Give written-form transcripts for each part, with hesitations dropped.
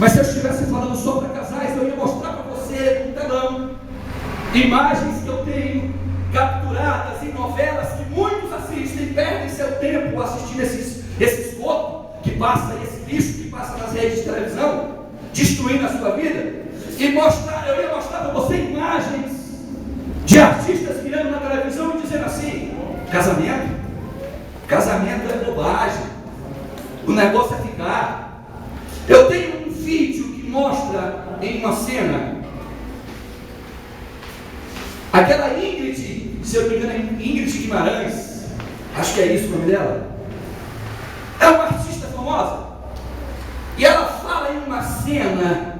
Mas se eu estivesse falando só para casais, eu ia mostrar para você no telão imagens que eu tenho capturadas em novelas que muitos assistem, perdem seu tempo assistindo esses corpos que passa, esse lixo que passa nas redes de televisão, destruindo a sua vida. E eu ia mostrar para você imagens de artistas virando na televisão e dizendo assim: casamento é bobagem, o negócio é ficar. Eu tenho um vídeo que mostra em uma cena aquela Ingrid, se eu não me engano é Ingrid Guimarães, acho que é isso o nome dela, é uma artista famosa, e ela fala em uma cena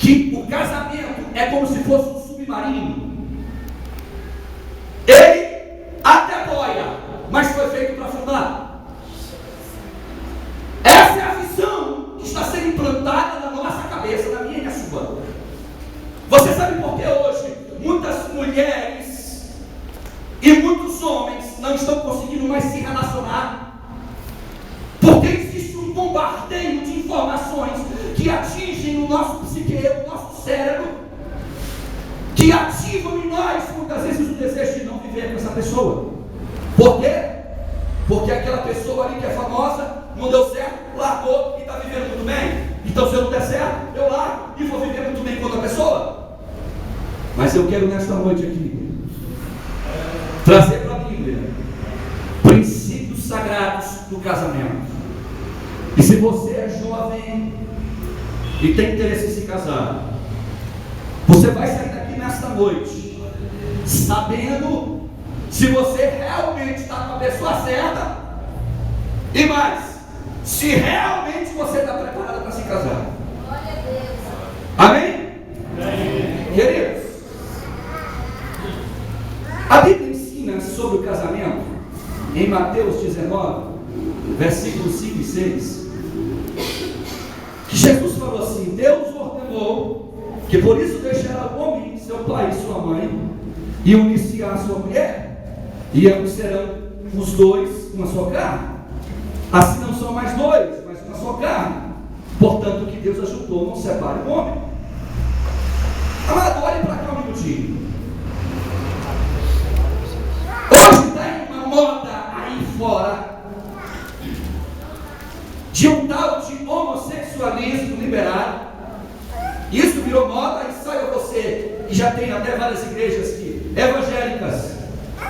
que o casamento é como se fosse um submarino. Ele até boia, mas foi feito para afundar. Essa é a visão que está sendo implantada na nossa cabeça, na minha e na sua. Você sabe por que hoje muitas mulheres e muitos homens não estão conseguindo mais se relacionar? Porque existe um bombardeio de informações que atingem o nosso psique, o nosso cérebro, que ativam em nós muitas vezes o desejo de não viver com essa pessoa. Por quê? Porque aquela pessoa ali que é famosa não deu certo, largou e está vivendo muito bem. Então, se eu não der certo, eu largo e vou viver muito bem com outra pessoa. Mas eu quero nesta noite aqui trazer para a Bíblia princípios sagrados do casamento. E se você é jovem e tem interesse em se casar, você vai sair daqui nesta noite sabendo se você realmente está com a pessoa certa, e mais, se realmente você está preparado para se casar. Amém? Amém. Queridos, a Bíblia ensina sobre o casamento em Mateus 19, versículos 5 e 6, que Jesus falou assim: Deus ordenou que por isso deixará o homem seu pai e sua mãe e unir-se à sua mulher, e ambos serão os dois uma só carne. Assim não são mais dois, mas uma só carne. Portanto, o que Deus ajuntou não separe o homem. Amado, olhe para cá um minutinho. Hoje tem uma moda aí fora de um tal de homossexualismo liberado. Isso virou moda, e saiba você que já tem até várias igrejas evangélicas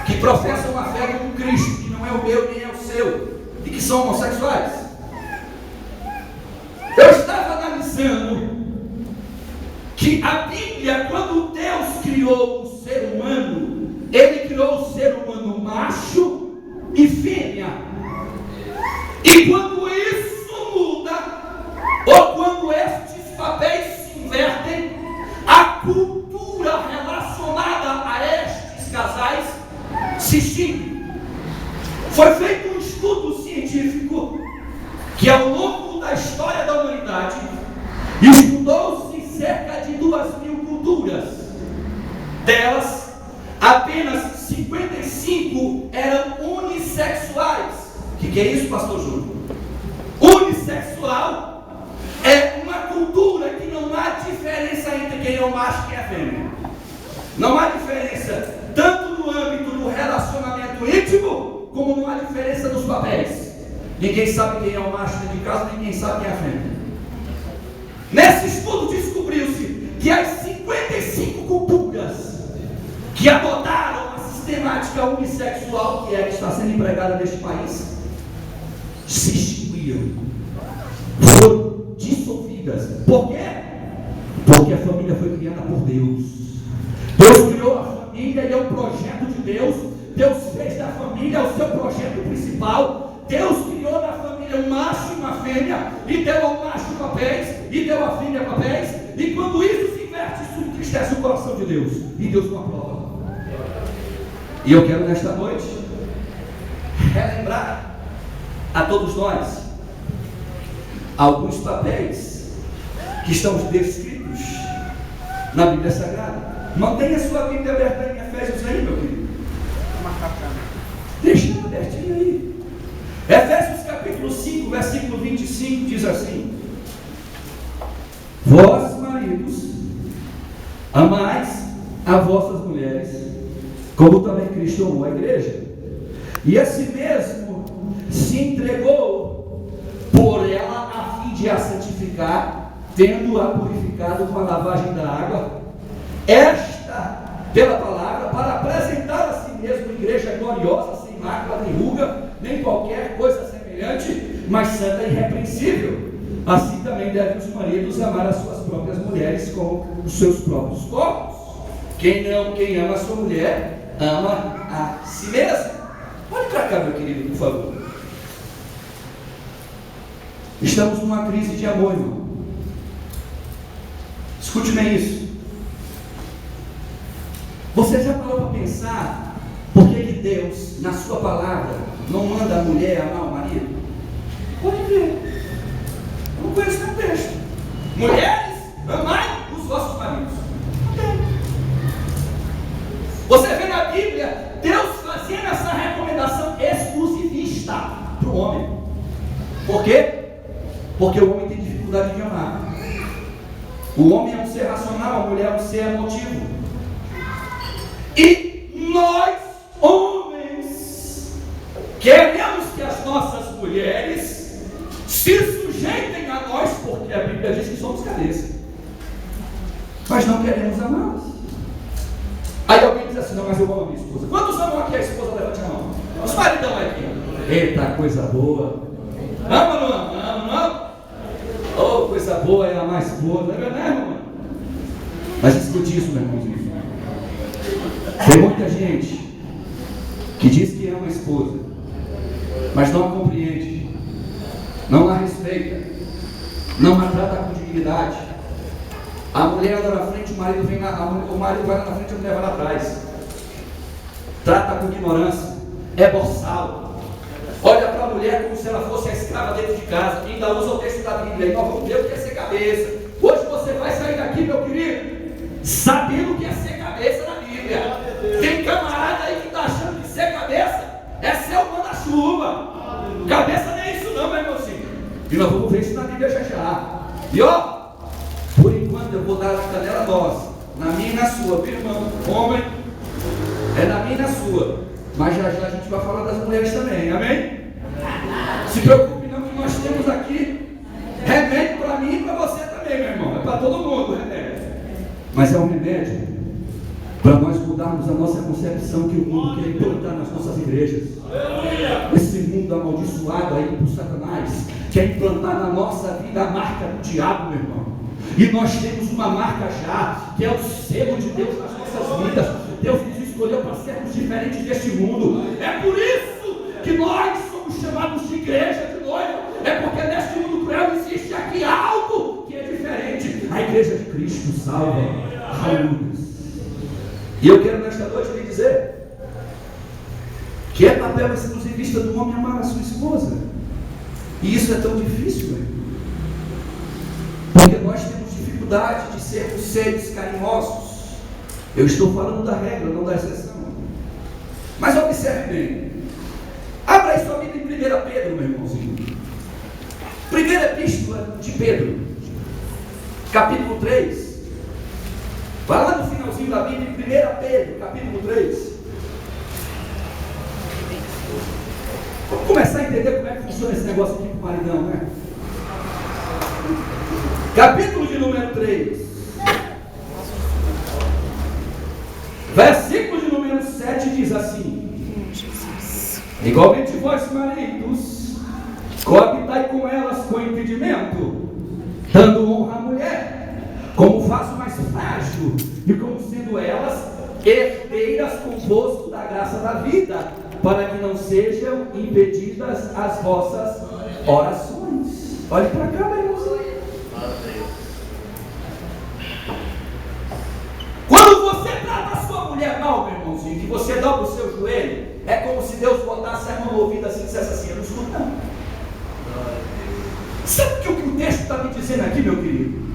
que professam uma fé em um Cristo que não é o meu nem é o seu, e que são homossexuais. Eu estava analisando que a Bíblia, quando Deus criou o ser humano, Ele criou o ser humano macho e fêmea. E quando isso muda, ou quando estes papéis se invertem, a cultura relacionada a estes casais se extingue. Foi feito um estudo científico que, ao longo da história da humanidade, estudou-se cerca de 2.000 culturas. Delas, apenas 55 eram unissexuais. O que é isso, pastor Júlio? Unissexual é uma cultura que não há diferença entre quem é o macho e quem é a fêmea. Não há diferença tanto no âmbito do relacionamento íntimo, como não há diferença nos papéis. Ninguém sabe quem é o macho dentro de casa, ninguém sabe quem é a fêmea. Nesse estudo descobriu-se que as 55 culturas que adotaram a sistemática unissexual, que é a que está sendo empregada neste país, se extinguiram, foram dissolvidas. Por quê? Porque a família foi criada por Deus. Deus criou a família e é um projeto de Deus. Deus fez da família o seu projeto principal. Deus criou na família um macho e uma fêmea, e deu ao macho papéis, e deu à fêmea papéis. E quando isso se inverte, isso entristece o coração de Deus, e Deus não aprova. E eu quero nesta noite relembrar a todos nós alguns papéis que estão descritos na Bíblia Sagrada. Mantenha a sua Bíblia aberta em Efésios aí, meu querido. Deixa ela abertinha aí. Efésios capítulo 5, versículo 25 diz assim: Vós, maridos, amais a vossas mulheres, como também Cristo amou a igreja, e a si mesmo se entregou por ela, a fim de a santificar, tendo-a purificado com a lavagem da água, esta pela palavra, para apresentar a si mesmo igreja gloriosa, sem mácula, nem ruga, nem qualquer coisa semelhante, mas santa e irrepreensível. Assim também devem os maridos amar as suas próprias mulheres como os seus próprios corpos. Quem ama a sua mulher, ama a si mesmo. Olhe para cá, meu querido, por favor. Estamos numa crise de amor, irmão. Escute bem isso. Você já parou para pensar por que Deus, na sua palavra, não manda a mulher amar o marido? Pode ver. Eu não conheço nenhum texto. Mulheres, amai os vossos maridos. Você vê na Bíblia Deus fazendo essa recomendação exclusivista para o homem. Por quê? Porque o homem tem dificuldade de amar. O homem é um ser racional, a mulher é um ser emotivo. E nós, homens, queremos que as nossas mulheres se sujeitem a nós, porque a Bíblia diz que somos cabeça, mas não queremos amá-las. Aí alguém diz assim: não, mas eu amo a minha esposa. Quantos amam aqui a esposa? Levante a mão. Os maridão aqui. Eita, coisa boa. Ama ou não ama? Ama, não? Oh, coisa boa é amar a esposa. Não é verdade, irmão? Mas escute isso, meu irmãozinho. Tem muita gente que diz que ama a esposa, mas não a compreende, não a respeita, não a trata com dignidade. A mulher anda na frente, o marido vai lá na frente, a mulher vai lá atrás. Trata com ignorância, é boçal. Olha para a mulher como se ela fosse a escrava dentro de casa. E ainda usa o texto da Bíblia. E nós vamos ver o que é ser cabeça. Hoje você vai sair daqui, meu querido, sabendo o que é ser cabeça na Bíblia. Tem camarada aí que está achando que ser cabeça é ser o manda-chuva. Cabeça não é isso não, meu irmãozinho. E nós vamos ver isso na Bíblia já. E ó, por enquanto eu vou dar a canela nossa, na minha e na sua, viu, irmão? Homem, é na minha e na sua. Mas já já a gente vai falar das mulheres também, amém? Se preocupe não, que nós temos aqui remédio para mim e para você também, meu irmão. É para todo mundo o remédio. Mas é um remédio para nós mudarmos a nossa concepção que o mundo quer implantar nas nossas igrejas. Esse mundo amaldiçoado aí por Satanás quer implantar na nossa vida a marca do diabo, meu irmão. E nós temos uma marca já, que é o selo de Deus nas nossas vidas. Deus nos escolheu para sermos diferentes deste mundo. É por isso que nós somos chamados de igreja, de noiva. É porque neste mundo cruel existe aqui algo que é diferente. A igreja de Cristo salva. Aleluia. E eu quero nesta noite lhe dizer que é papel exclusivista do homem amar a sua esposa. E isso é tão difícil, meu irmão. Porque nós temos dificuldade de sermos seres carinhosos. Eu estou falando da regra, não da exceção. Mas observe bem. Abra aí sua Bíblia em 1 Pedro, meu irmãozinho. Primeira epístola de Pedro, capítulo 3. Vai lá no finalzinho da Bíblia, em 1 Pedro, capítulo 3. Vamos começar a entender como é que funciona esse negócio aqui com o maridão, né? Capítulo de número 3, versículo de número 7 diz assim: igualmente vós, maridos, coabitai com elas com entendimento, dando honra à mulher, como vaso mais frágil, e como sendo elas herdeiras convosco da graça da vida, para que não sejam impedidas as vossas orações. Olhe para cá, meu irmãozinho. Quando você trata a sua mulher mal, meu irmãozinho, que você dobra o seu joelho, é como se Deus botasse a mão no ouvido assim e dissesse assim: eu não escuto não. Sabe o que o texto está me dizendo aqui, meu querido?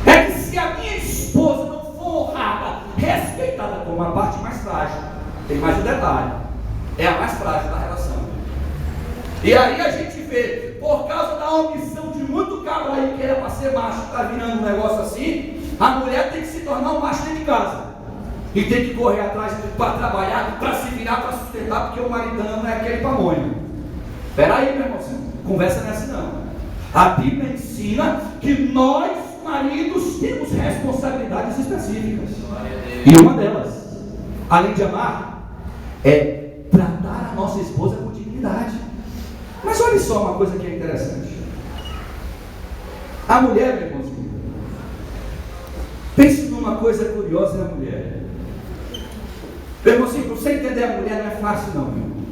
É que se a minha esposa não for honrada, respeitada como a parte mais frágil, tem mais um detalhe, é a mais frágil da relação. E aí a gente vê, por causa da omissão de muito cabra aí que era para ser macho, está virando um negócio assim, a mulher tem que se tornar um macho dentro de casa. E tem que correr atrás para trabalhar, para se virar, para sustentar, porque o maridão não é aquele pamonho. Espera aí, meu irmãozinho, conversa nessa não. A Bíblia ensina que nós, maridos, temos responsabilidades específicas. E uma delas, além de amar, é tratar a nossa esposa com dignidade. Mas olha só uma coisa que é interessante. A mulher, meu irmãozinho, pense numa coisa curiosa na mulher. Meu irmãozinho, para você entender a mulher não é fácil não, meu irmão.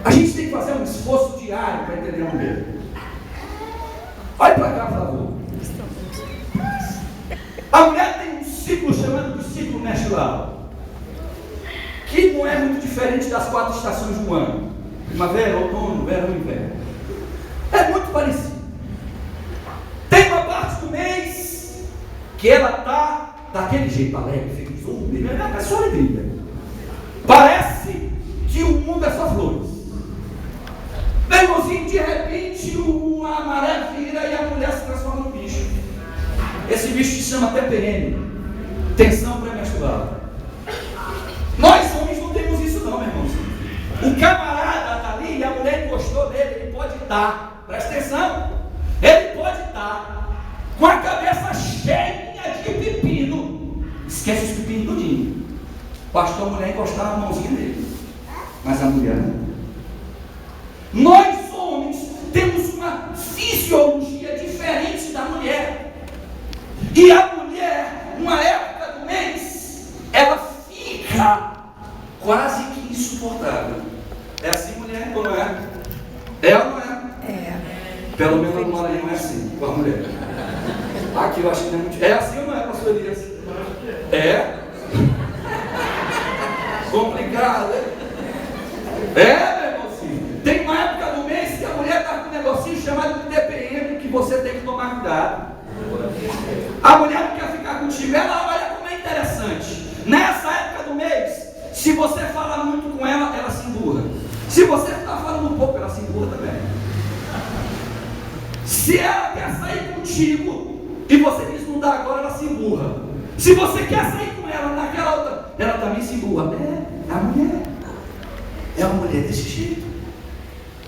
A gente tem que fazer um esforço diário para entender a mulher. Olha para cá, por favor. A mulher tem um ciclo chamado de ciclo menstrual, que não é muito diferente das 4 estações do ano: primavera, outono, verão e inverno. É muito parecido. Tem uma parte do mês que ela está daquele jeito alegre, feliz, é só alegria. Parece que o mundo é só flores. Meu irmãozinho, de repente a maré vira e a mulher se transforma num bicho. Esse bicho se chama TPM, tensão pré-menstrual. Nós homens não temos isso não, meu irmãozinho. O camarada está ali e a mulher encostou nele, ele pode estar, presta atenção, ele pode estar com a cabeça cheia de pepino, esquece os pepinos tudinho. Bastou a mulher encostar a mãozinha nele, mas a mulher não. Nós homens temos uma fisiologia diferente da mulher. E a mulher, numa época do mês, ela fica quase que insuportável. É assim, mulher, ou não é? É ou não é? É. Pelo menos no Maranhão é assim, com a mulher. Aqui eu acho que não é muito. É assim ou não é, pastor Elias? É? Complicado, né? É, meu irmãozinho. Tem uma época do mês que a mulher está com um negocinho chamado de TPM que você tem que tomar cuidado. A mulher não quer ficar contigo. Ela olha como é interessante. Nessa época do mês, se você fala muito com ela, ela se emburra. Se você está falando um pouco, ela se emburra também. Se ela quer sair contigo e você diz não dá agora, ela se emburra. Se você quer sair com ela naquela outra, ela também se emburra. É a mulher. É uma mulher desse jeito.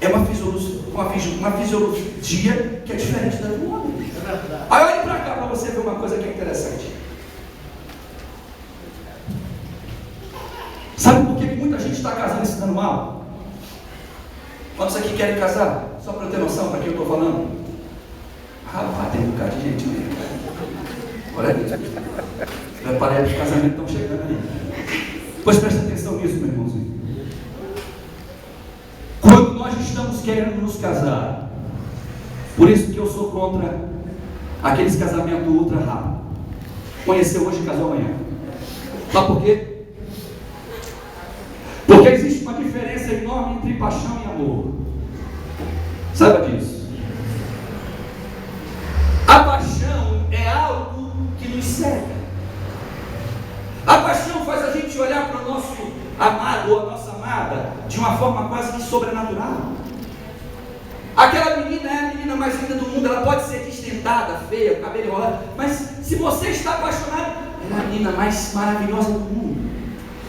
É uma fisiologia que é diferente da do homem. Aí olhe para cá para você ver uma coisa que é interessante. Sabe por que muita gente está casando e se dando mal? Quantos aqui querem casar? Só para eu ter noção para quem eu estou falando. Rapaz, tem um bocado de gente mesmo. Olha aí. Os aparelhos de casamento estão chegando aí. Pois presta atenção nisso, meu irmãozinho. Quando nós estamos querendo nos casar, por isso que eu sou contra aqueles casamentos ultra rápidos. Conheceu hoje e casou amanhã. Sabe por quê? Porque existe uma diferença enorme entre paixão e amor. Saiba disso. A paixão é algo que nos cega. A paixão faz a gente olhar para o nosso amado ou a nossa amada de uma forma quase que sobrenatural. Aquela menina é a menina mais linda do mundo. Ela pode ser desdentada, feia, cabelo enrolado, mas se você está apaixonado, é a menina mais maravilhosa do mundo.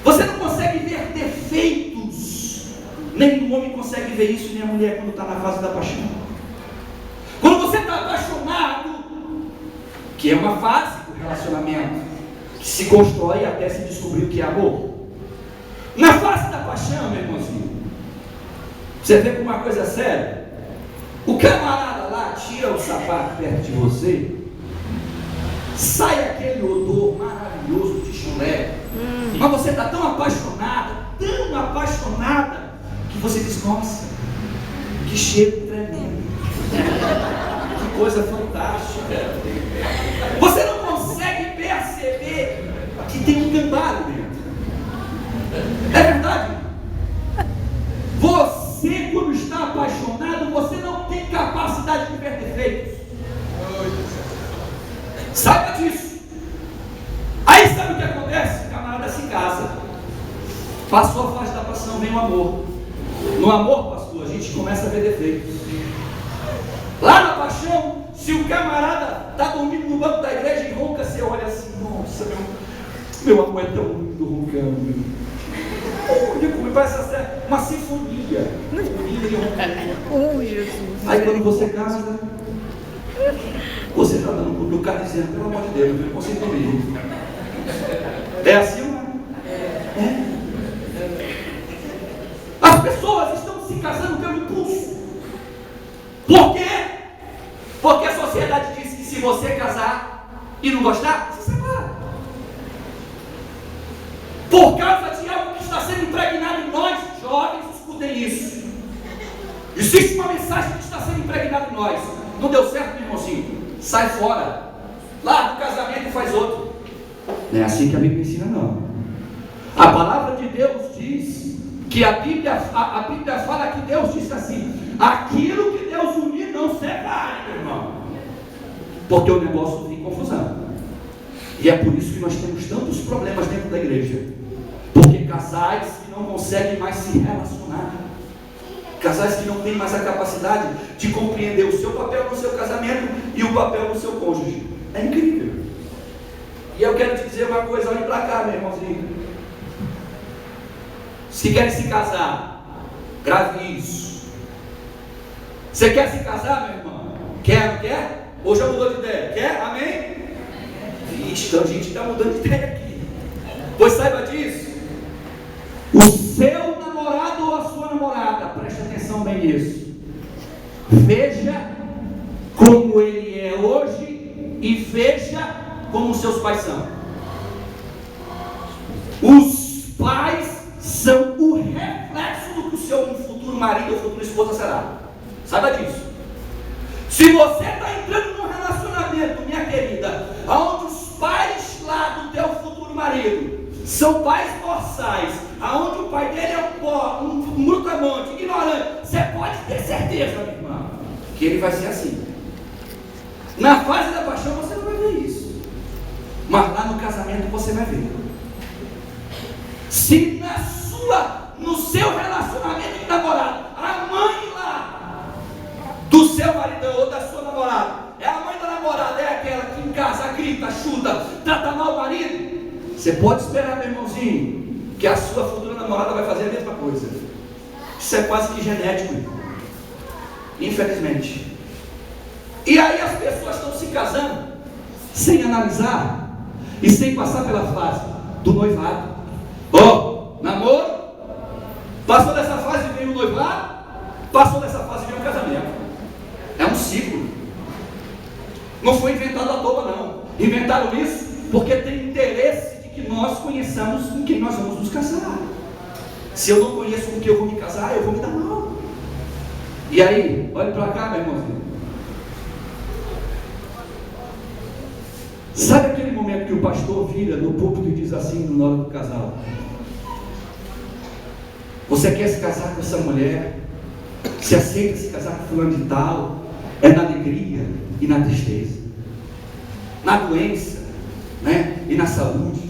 Você não consegue ver defeitos. Nem o homem consegue ver isso, nem a mulher quando está na fase da paixão. Quando você está apaixonado, que é uma fase do relacionamento, que se constrói até se descobrir o que é amor. Na fase da paixão, meu irmãozinho, você vê como uma coisa séria. O camarada lá tira o sapato perto de você, sai aquele odor maravilhoso de chulé, mas você está tão apaixonada, que você diz, nossa, que cheiro tremendo, que coisa fantástica. Você não consegue perceber que tem um gambaro dentro. É verdade? Você, quando está apaixonado, você não tem capacidade de ver defeitos. Saiba disso. Aí sabe o que acontece? O camarada se casa. Passou a fase da paixão, vem o amor. No amor, pastor, a gente começa a ver defeitos. Lá na paixão, Se o camarada está dormindo no banco da igreja e ronca, você olha assim, nossa, meu amor é tão lindo roncando. Olha como parece uma sinfonia. Oh, Jesus. Aí quando você casa, você está dando para o cara dizendo, pelo amor de Deus, eu não consigo dormir. É assim, não é? É. As pessoas estão se casando pelo impulso. Por quê? Porque a sociedade diz que se você casar e não gostar, você separa. Por causa de algo que está sendo impregnado em nós, jovens, escutem isso. Existe uma mensagem que está sendo impregnada em nós. Não deu certo, meu irmãozinho? Sai fora. Larga o casamento e faz outro. Não é assim que a Bíblia ensina, não. A palavra de Deus diz que a Bíblia fala que Deus diz assim: aquilo que Deus unir não separe, meu irmão. Porque o negócio tem confusão. E é por isso que nós temos tantos problemas dentro da igreja. Porque casais que não conseguem mais se relacionar, casais que não têm mais a capacidade de compreender o seu papel no seu casamento e o papel no seu cônjuge. É incrível. E eu quero te dizer uma coisa, olhe para cá, meu irmãozinho. Se querem se casar, grave isso. Você quer se casar, meu irmão? Quer, não quer? Ou já mudou de ideia? Quer? Amém? Vixe, então a gente está mudando de ideia aqui. Pois saiba disso. O seu namorado ou a sua namorada, preste atenção bem nisso. Veja como ele é hoje e veja como seus pais são. Os pais são o reflexo do que o seu futuro marido ou futuro esposa será. Saiba disso. Se você está entrando num relacionamento, minha querida, onde os pais lá do teu futuro marido são pais boçais, aonde o pai dele é um brutamonte, ignorante, você pode ter certeza, minha irmã, que ele vai ser assim. Na fase da paixão você não vai ver isso, mas lá no casamento você vai ver. Se no seu relacionamento de namorado, a mãe lá do seu marido ou da sua namorada, é a mãe da namorada, é aquela que em casa grita, chuta, trata mal o marido, você pode esperar, meu irmãozinho, que a sua futura namorada vai fazer a mesma coisa. Isso é quase que genético, infelizmente. E aí as pessoas estão se casando sem analisar e sem passar pela fase do noivado. Namoro, passou dessa fase e veio o noivado, passou dessa fase e veio o casamento. É um ciclo. Não foi inventado à toa, não. Inventaram isso porque tem interesse de que nós conheçamos com quem nós vamos nos casar. Se eu não conheço com quem eu vou me casar, eu vou me dar mal. E aí, olha para cá, meu irmãozinho. Sabe aquele momento que o pastor vira no púlpito e diz assim na hora do casal: você quer se casar com essa mulher? Se aceita se casar com fulano de tal? É na alegria e na tristeza, na doença, né? E na saúde.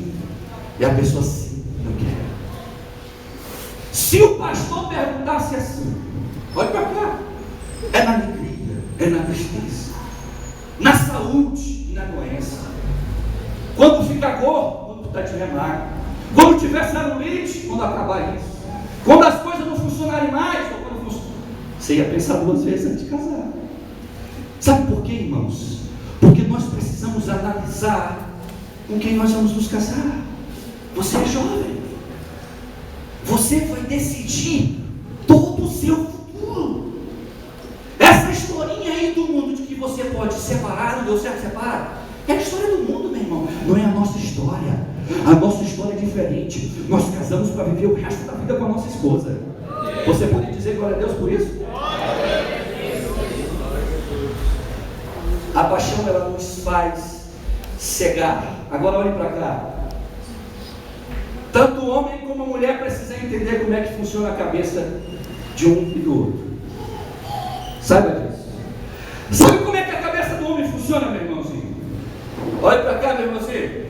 E a pessoa sim, não quer. Se o pastor perguntasse assim, olha para cá, é na alegria, é na tristeza, na saúde e na doença, quando fica gordo, quando está te magro, quando tiver celulite, quando acabar isso, quando as coisas não funcionarem mais, ou quando funcionar, você ia pensar duas vezes antes de casar. Sabe por quê, irmãos? Porque nós precisamos analisar com quem nós vamos nos casar. Você é jovem, você vai decidir todo o seu futuro. Essa historinha aí do mundo de que você pode separar, não deu certo, separa, é a história do mundo, meu irmão, não é a nossa história. A nossa história é diferente. Nós casamos para viver o resto da vida com a nossa esposa. Você pode dizer glória a Deus por isso? A paixão, ela nos faz cegar. Agora olhe para cá. Tanto o homem como a mulher precisam entender como é que funciona a cabeça de um e do outro. Saiba disso. Sabe como é que a cabeça do homem funciona, meu irmãozinho? Olhe para cá, meu irmãozinho.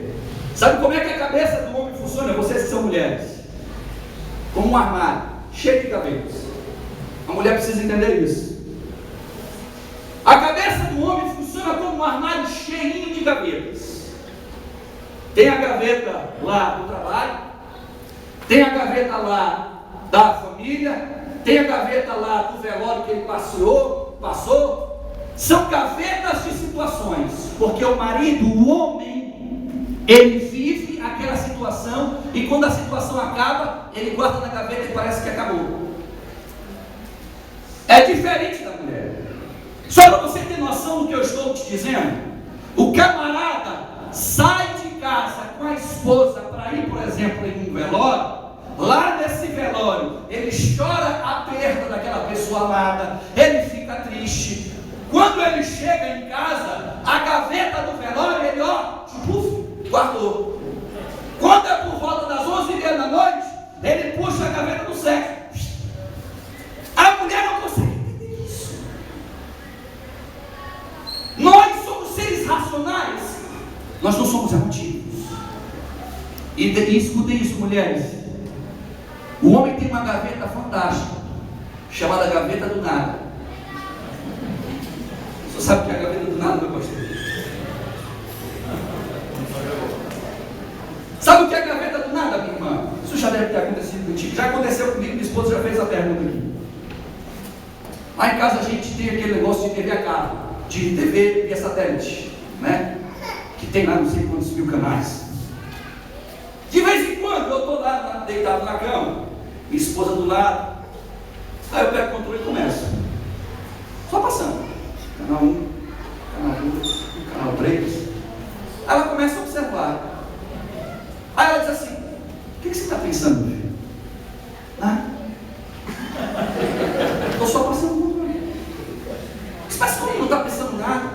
Sabe como é que a cabeça do homem funciona? Vocês que são mulheres, como um armário cheio de gavetas. A mulher precisa entender isso. A cabeça do homem funciona um armário cheinho de gavetas. Tem a gaveta lá do trabalho, tem a gaveta lá da família, tem a gaveta lá do velório que ele passou. São gavetas de situações, porque o marido, o homem, ele vive aquela situação e quando a situação acaba, ele guarda na gaveta e parece que acabou. É diferente da mulher. Só para você ter noção do que eu estou te dizendo, o camarada sai de casa com a esposa para ir, por exemplo, em um velório. Lá nesse velório, ele chora a perda daquela pessoa amada, ele fica triste. Quando ele chega em casa, a gaveta do velório, ele guardou. Quando é por volta das 11h30 da noite, ele puxa a gaveta do sexo. A mulher não consegue entender isso. Nós somos seres racionais, nós não somos emotivos. E escutem isso, mulheres. O homem tem uma gaveta fantástica, chamada gaveta do nada. Você sabe o que é a gaveta do nada, meu pastor? Sabe o que é a gaveta do nada, minha irmã? Isso já deve ter acontecido contigo. Já aconteceu comigo, minha esposa já fez a pergunta aqui. Lá em casa a gente tem aquele negócio de TV a cabo, de TV via satélite, né? Que tem lá não sei quantos mil canais. De vez em quando eu estou lá deitado na cama, minha esposa do lado, aí eu pego o controle e começo. Só passando. Canal 1, canal 2, canal 3. Aí ela começa a observar. Aí ela diz assim: o que você está pensando, meu filho? Estou só passando o controle. Mas como não está pensando nada?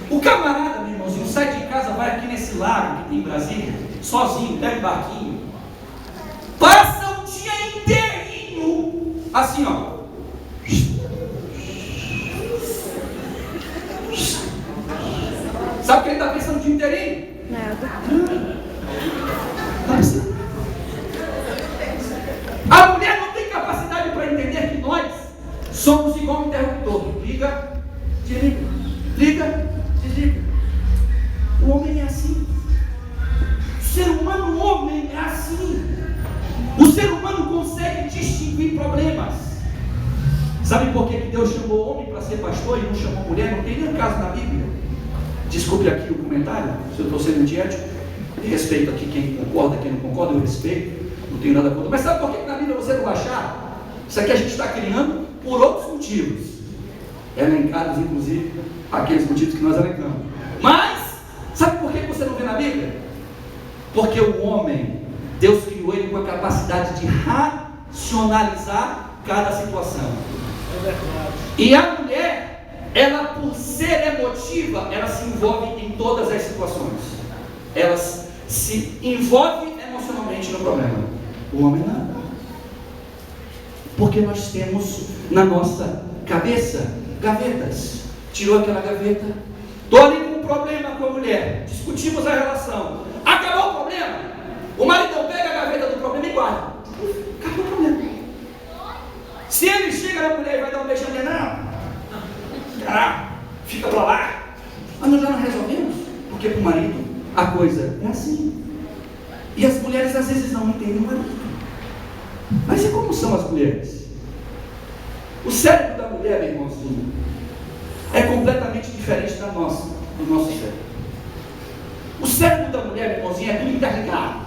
O camarada, meu irmãozinho, sai de casa, vai aqui nesse lago que tem em Brasília, sozinho, pega o barquinho, passa o dia inteirinho, assim ó. Sabe o que ele está pensando o dia inteirinho? Nada. Está pensando. A mulher não tem capacidade para entender que nós somos igual um interruptor. Liga, desliga. Liga, desliga. O homem é assim. O ser humano, o homem é assim. O ser humano consegue distinguir problemas. Sabe por que Deus chamou o homem para ser pastor e não chamou mulher? Não tem nenhum caso na Bíblia. Desculpe aqui o comentário, se eu estou sendo antiético. Respeito aqui quem concorda, quem não concorda, eu respeito. Não tenho nada contra. Mas sabe por que na Bíblia você não vai achar? Isso aqui a gente está criando por outros motivos. Elencados, inclusive, aqueles motivos que nós elencamos. Mas, sabe por que você não vê na Bíblia? Porque o homem, Deus criou ele com a capacidade de racionalizar cada situação. E a mulher, ela por ser emotiva, ela se envolve em todas as situações. Ela se envolve emocionalmente no problema. O homem não. Porque nós temos na nossa cabeça gavetas. Tirou aquela gaveta, estou ali com um problema com a mulher, discutimos a relação, acabou o problema, o maridão pega a gaveta do problema e guarda. Acabou o problema. Se ele chega na mulher e vai dar um beijão nele, não, fica pra lá. Mas nós já não resolvemos, porque para o marido a coisa é assim. E as mulheres às vezes não entendem o marido. Mas e como são as mulheres? O cérebro da mulher, meu irmãozinho, é completamente diferente do nosso cérebro. O cérebro da mulher, meu irmãozinho, é tudo interligado.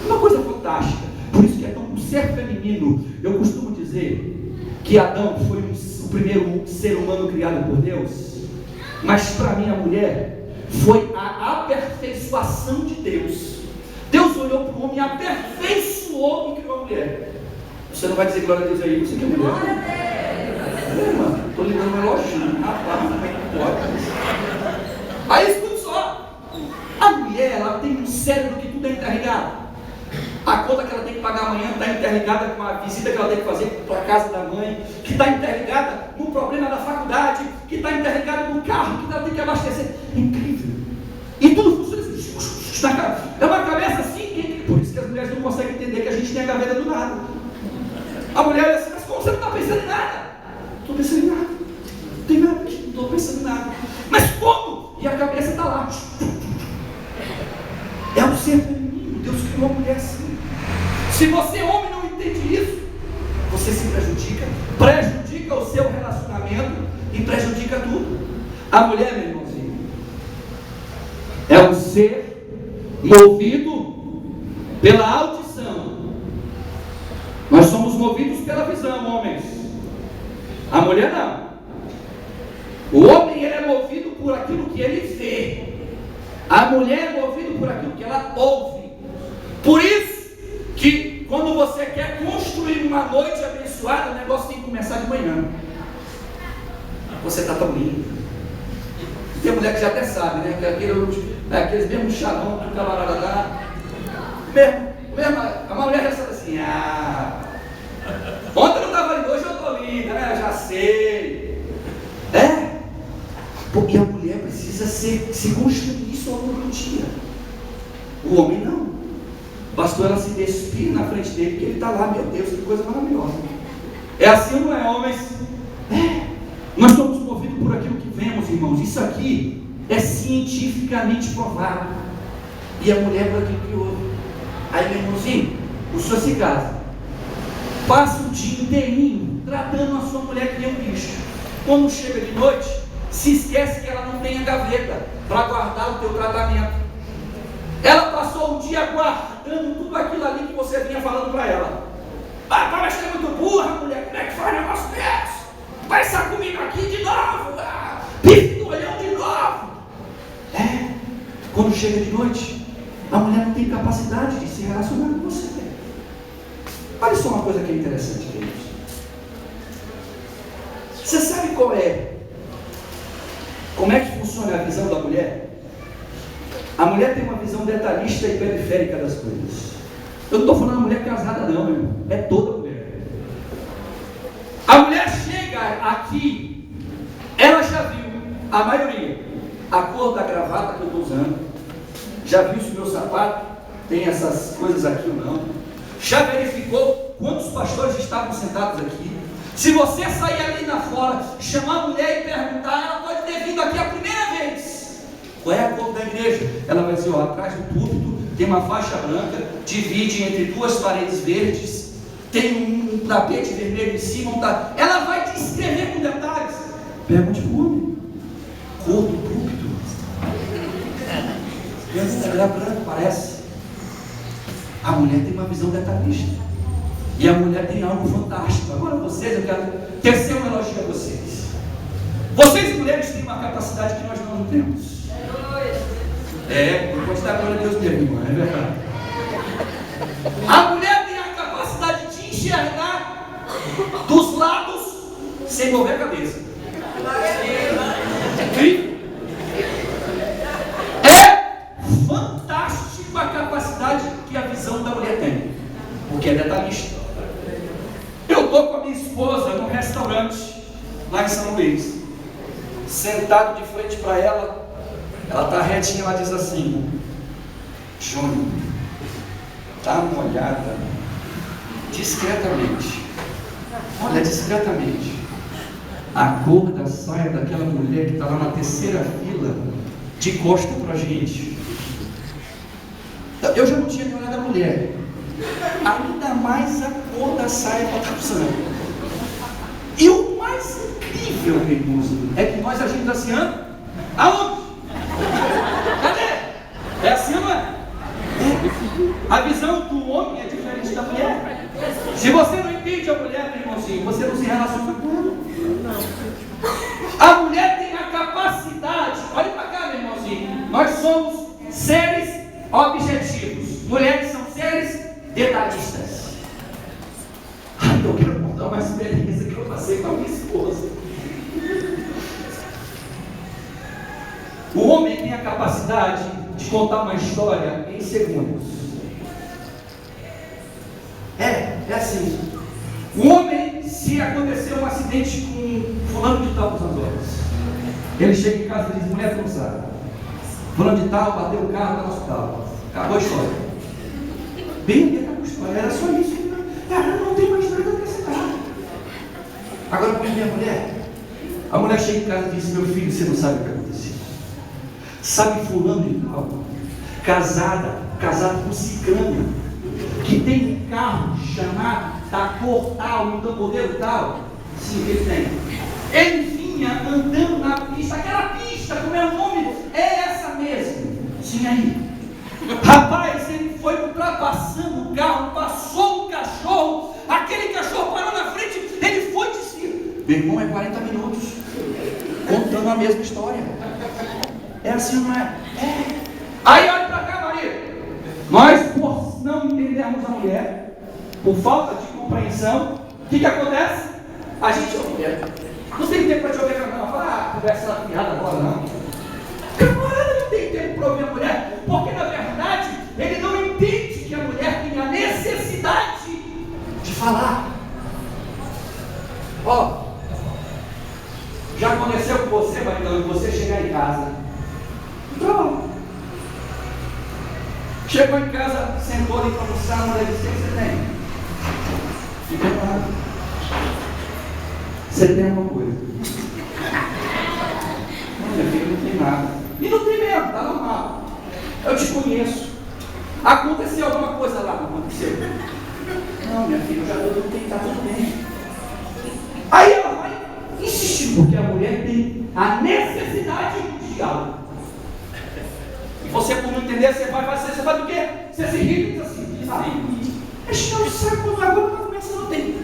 Uma coisa fantástica. Por isso que é tão um ser feminino. Eu costumo dizer que Adão foi o primeiro ser humano criado por Deus. Mas para mim a mulher foi a aperfeiçoação de Deus. Deus olhou para o homem, aperfeiçoou e criou a mulher. Você não vai dizer glória a Deus aí, você que é mulher. Glória a Deus! Mano, estou lhe dando um elogio. Rapaz, como é que pode? Aí escuta só. A mulher, ela tem um cérebro que tudo é interligado. A conta que ela tem que pagar amanhã está interligada com a visita que ela tem que fazer para a casa da mãe, que está interligada no problema da faculdade, que está interligada no carro, que ela tem que abastecer. É incrível. E tudo funciona assim. É uma cabeça assim, por isso que as mulheres não conseguem entender que a gente tem a gaveta do nada. A mulher é assim, mas como você não está pensando em nada? Não estou pensando em nada. Não tem nada aqui, não estou pensando em nada. Mas Se você, homem, não entende isso, você se prejudica o seu relacionamento e prejudica tudo. A mulher, meu irmãozinho, é um ser movido pela audição. Nós somos movidos pela visão, homens. A mulher não. O homem, ele é movido por aquilo que ele vê. A mulher é movida por aquilo que ela ouve. Por isso que quando você quer construir uma noite abençoada, o negócio tem que começar de manhã. Você está tão lindo. Tem mulher que já até sabe, né? Que aqueles mesmos chavão que o camarada dá. A mulher já sabe assim, ontem eu não estava linda, hoje eu estou linda, né? Eu já sei. Porque a mulher precisa se construir isso ao longo do dia. O homem não. Bastou ela se despir na frente dele, que ele está lá, meu Deus, que coisa maravilhosa. É assim ou não é, homens? Nós somos movidos por aquilo que vemos, irmãos. Isso aqui é cientificamente provado. E a mulher por aquilo que ouve. Aí, meu irmãozinho, o senhor se casa, passa o dia inteirinho tratando a sua mulher que nem um bicho. Quando chega de noite, se esquece que ela não tem a gaveta para guardar o teu tratamento. Ela passou o dia guardando tudo aquilo ali que você vinha falando para ela. Mas você é muito burra, mulher, como é que faz negócio desse? Vai essa comida aqui de novo, pife do olhão de novo. Quando chega de noite, a mulher não tem capacidade de se relacionar com você. Olha só uma coisa que é interessante, queridos. Você sabe como é que funciona a visão da mulher? A mulher tem uma visão detalhista e periférica das coisas. Eu não estou falando da mulher casada não, meu irmão. É toda mulher. A mulher chega aqui, ela já viu, a maioria, a cor da gravata que eu estou usando, já viu se o meu sapato tem essas coisas aqui ou não, já verificou quantos pastores estavam sentados aqui. Se você sair ali na fora, chamar a mulher e perguntar, ela pode ter vindo aqui a primeira vez. Qual é a cor da igreja? Ela vai dizer, atrás do púlpito tem uma faixa branca, divide entre duas paredes verdes, tem um tapete vermelho em cima, ela vai descrever com detalhes. Pergunte para o homem, cor do púlpito. Era branco, parece. A mulher tem uma visão detalhista. E a mulher tem algo fantástico. Agora vocês, eu quero tecer um elogio a vocês. Vocês mulheres têm uma capacidade que nós não temos. Depois da glória a Deus mesmo, irmã, é verdade. A mulher tem a capacidade de enxergar dos lados sem mover a cabeça. É incrível. É fantástico a capacidade que a visão da mulher tem, porque é detalhista. Eu estou com a minha esposa num restaurante lá em São Luís, sentado de frente para ela está retinha, ela diz assim, Júnior, dá uma olhada discretamente, olha discretamente a cor da saia daquela mulher que está lá na terceira fila, de costa para a gente. Eu já não tinha nem olhado a mulher, ainda mais a cor da saia que ela está usando. E o mais incrível, meu irmãozinho, é que nós agimos assim, aonde? Cadê? É assim ou não é? A visão do homem é diferente da mulher. Se você não entende a mulher, meu irmãozinho, você não se relaciona com ela. A mulher tem a capacidade, olha para cá, meu irmãozinho, nós somos seres objetivos, mulheres são seres detalhistas. Eu quero contar uma experiência que eu passei com a minha esposa. O homem tem a capacidade de contar uma história em segundos. É assim. O homem, se acontecer um acidente com fulano de tal dos Anzolas, ele chega em casa e diz, mulher, tu não sabe. Fulano de tal bateu o carro no hospital. Acabou a história. Bem ali acabou a história. Era só isso. Não tem mais nada a acrescentar. Agora, com a minha mulher, a mulher chega em casa e diz, meu filho, você não sabe o que aconteceu. Sabe fulano de tal, casado com ciclano, que tem um carro chamado da cor tal, um modelo tal. Sim, ele tem. Ele vinha andando na pista, aquela pista, como é o nome? É essa mesmo. Sim, aí. Rapaz, ele foi ultrapassando o carro, passou um cachorro, aquele cachorro parou na frente, ele foi de cima. Meu irmão, é 40 minutos contando a mesma história. É assim, não é? É. Aí olha para cá, Maria. Nós, por não entendermos a mulher, por falta de compreensão, o que acontece? A gente ouve. Não tem tempo para te ouvir, não. Fala, conversa piada agora, não. Camarada, não tem tempo para ouvir a mulher, porque na verdade ele não entende que a mulher tem a necessidade de falar. Ó, já aconteceu com você, maridão, de você chegar em casa, então, chegou em casa, sentou ali para almoçar, uma disse: o que você tem? Fica lá. Você tem alguma coisa? Não, minha filha, não tem nada. E não tem mesmo, está normal. Eu te conheço. Aconteceu alguma coisa lá? Não aconteceu? Não, minha filha, eu já estou está tudo bem. Aí ela vai insistir, porque a mulher tem a necessidade de diálogo. E você, por não entender, você vai do quê? Você se irrita e diz assim: deixa eu saber quando agora está começando a ter.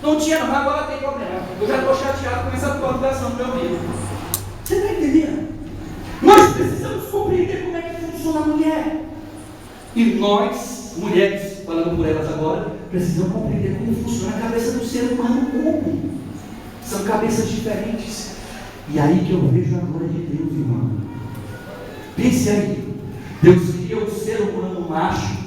Não tinha, não, agora tem problema. Eu já estou chateado com essa tua ligação do meu amigo. Você está entendendo? Nós precisamos compreender como é que funciona a mulher. E nós, mulheres, falando por elas agora, precisamos compreender como funciona a cabeça do ser humano comum. São cabeças diferentes. E aí que eu vejo a glória de Deus, irmão. Pense aí. Deus criou o ser humano macho,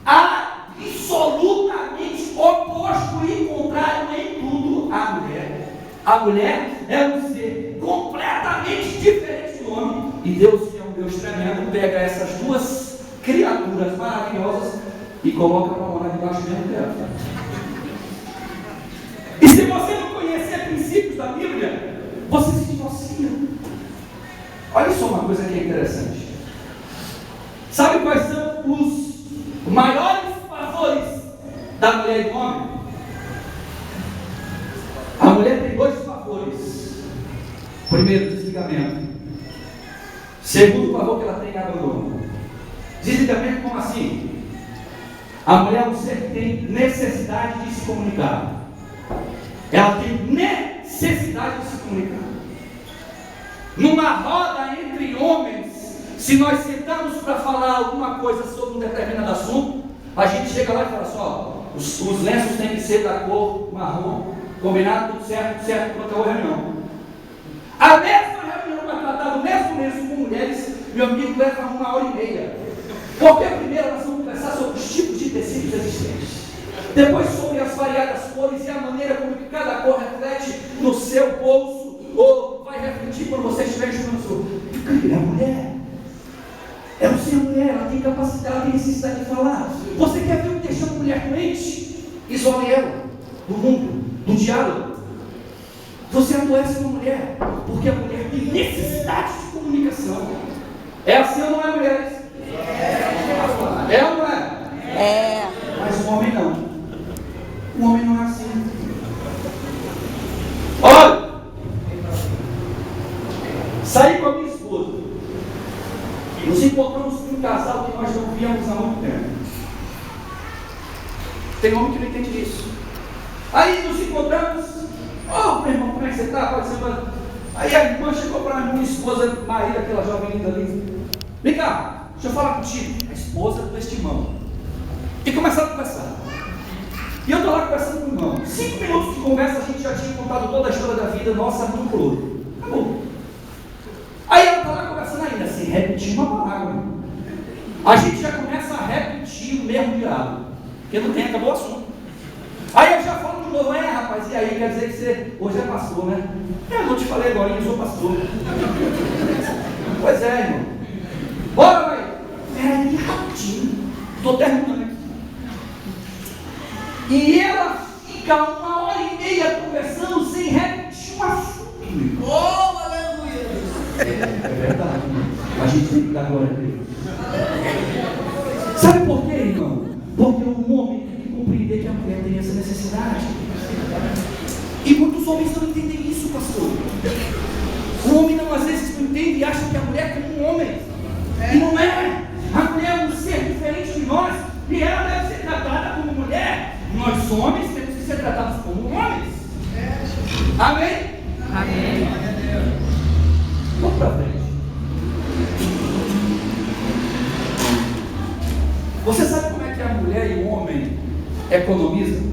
absolutamente oposto e contrário em tudo à mulher. A mulher é um ser completamente diferente do homem. E Deus, que é um Deus tremendo, pega essas duas criaturas maravilhosas e coloca para morar debaixo do mesmo teto. E se você não conhecer princípios da Bíblia, você se divorcia. Olha só uma coisa que é interessante. Sabe quais são os maiores favores da mulher e do homem? A mulher tem dois favores. Primeiro, desligamento. Segundo favor que ela tem é abandono. Desligamento como assim? A mulher é um ser que tem necessidade de se comunicar. Ela tem necessidade de se comunicar. Numa roda entre homens, se nós sentarmos para falar alguma coisa sobre um determinado assunto, a gente chega lá e fala assim: ó, os lenços têm que ser da cor marrom, combinado, tudo certo, pronto, acabou a reunião. A mesma reunião para tratar do mesmo lenço com mulheres, meu amigo, leva 1h30. Porque primeiro nós vamos conversar sobre os tipos de tecidos existentes, depois sobre as variadas cores e a maneira como que cada cor reflete no seu bolso, ou vai refletir quando você estiver estudando o seu. É a mulher. É o ser mulher, ela tem capacidade, ela tem necessidade de falar. Você quer ver o que deixa a mulher doente? Isole ela do mundo, do diálogo. Você adoece uma mulher, porque a mulher tem necessidade de comunicação. É assim ou não é, mulheres? É ou não é? É. Mas o homem não. O homem não é assim. Olha, saí com a minha esposa. Nos encontramos com um casal que nós não víamos há muito tempo. Tem homem que não entende isso. Aí nos encontramos. Oh, meu irmão, como é que você está? Pode ser. Aí a irmã chegou para a minha esposa, Maíra, aquela jovem linda ali. Vem cá, deixa eu falar contigo. A esposa deste irmão. E começaram a conversar. E eu estou lá conversando com o irmão. 5 minutos de conversa, a gente já tinha contado toda a história da vida nossa um por outro. Acabou. Aí ela está lá conversando ainda, sem repetir uma palavra. A gente já começa a repetir o mesmo diálogo. Porque não tem, acabou o assunto. Aí eu já falo de novo: rapaz, e aí, quer dizer que você hoje é pastor, né? Eu não te falei agora, eu sou pastor. Pois é, irmão. Bora, vai. Peraí, rapidinho. Estou terminando aqui. E ela fica 1h30 conversando sem repetir um assunto. Oh, aleluia! É verdade. A gente tem que dar glória a Deus. Sabe por quê, irmão? Porque o necessidade. E muitos homens não entendem isso, pastor. O homem não, às vezes não entende e acha que a mulher é como um homem. E não é. A mulher é um ser diferente de nós. E ela deve ser tratada como mulher. Nós homens temos que ser tratados como homens. Amém? Amém. Vamos para frente. Você sabe como é que a mulher e o homem economizam?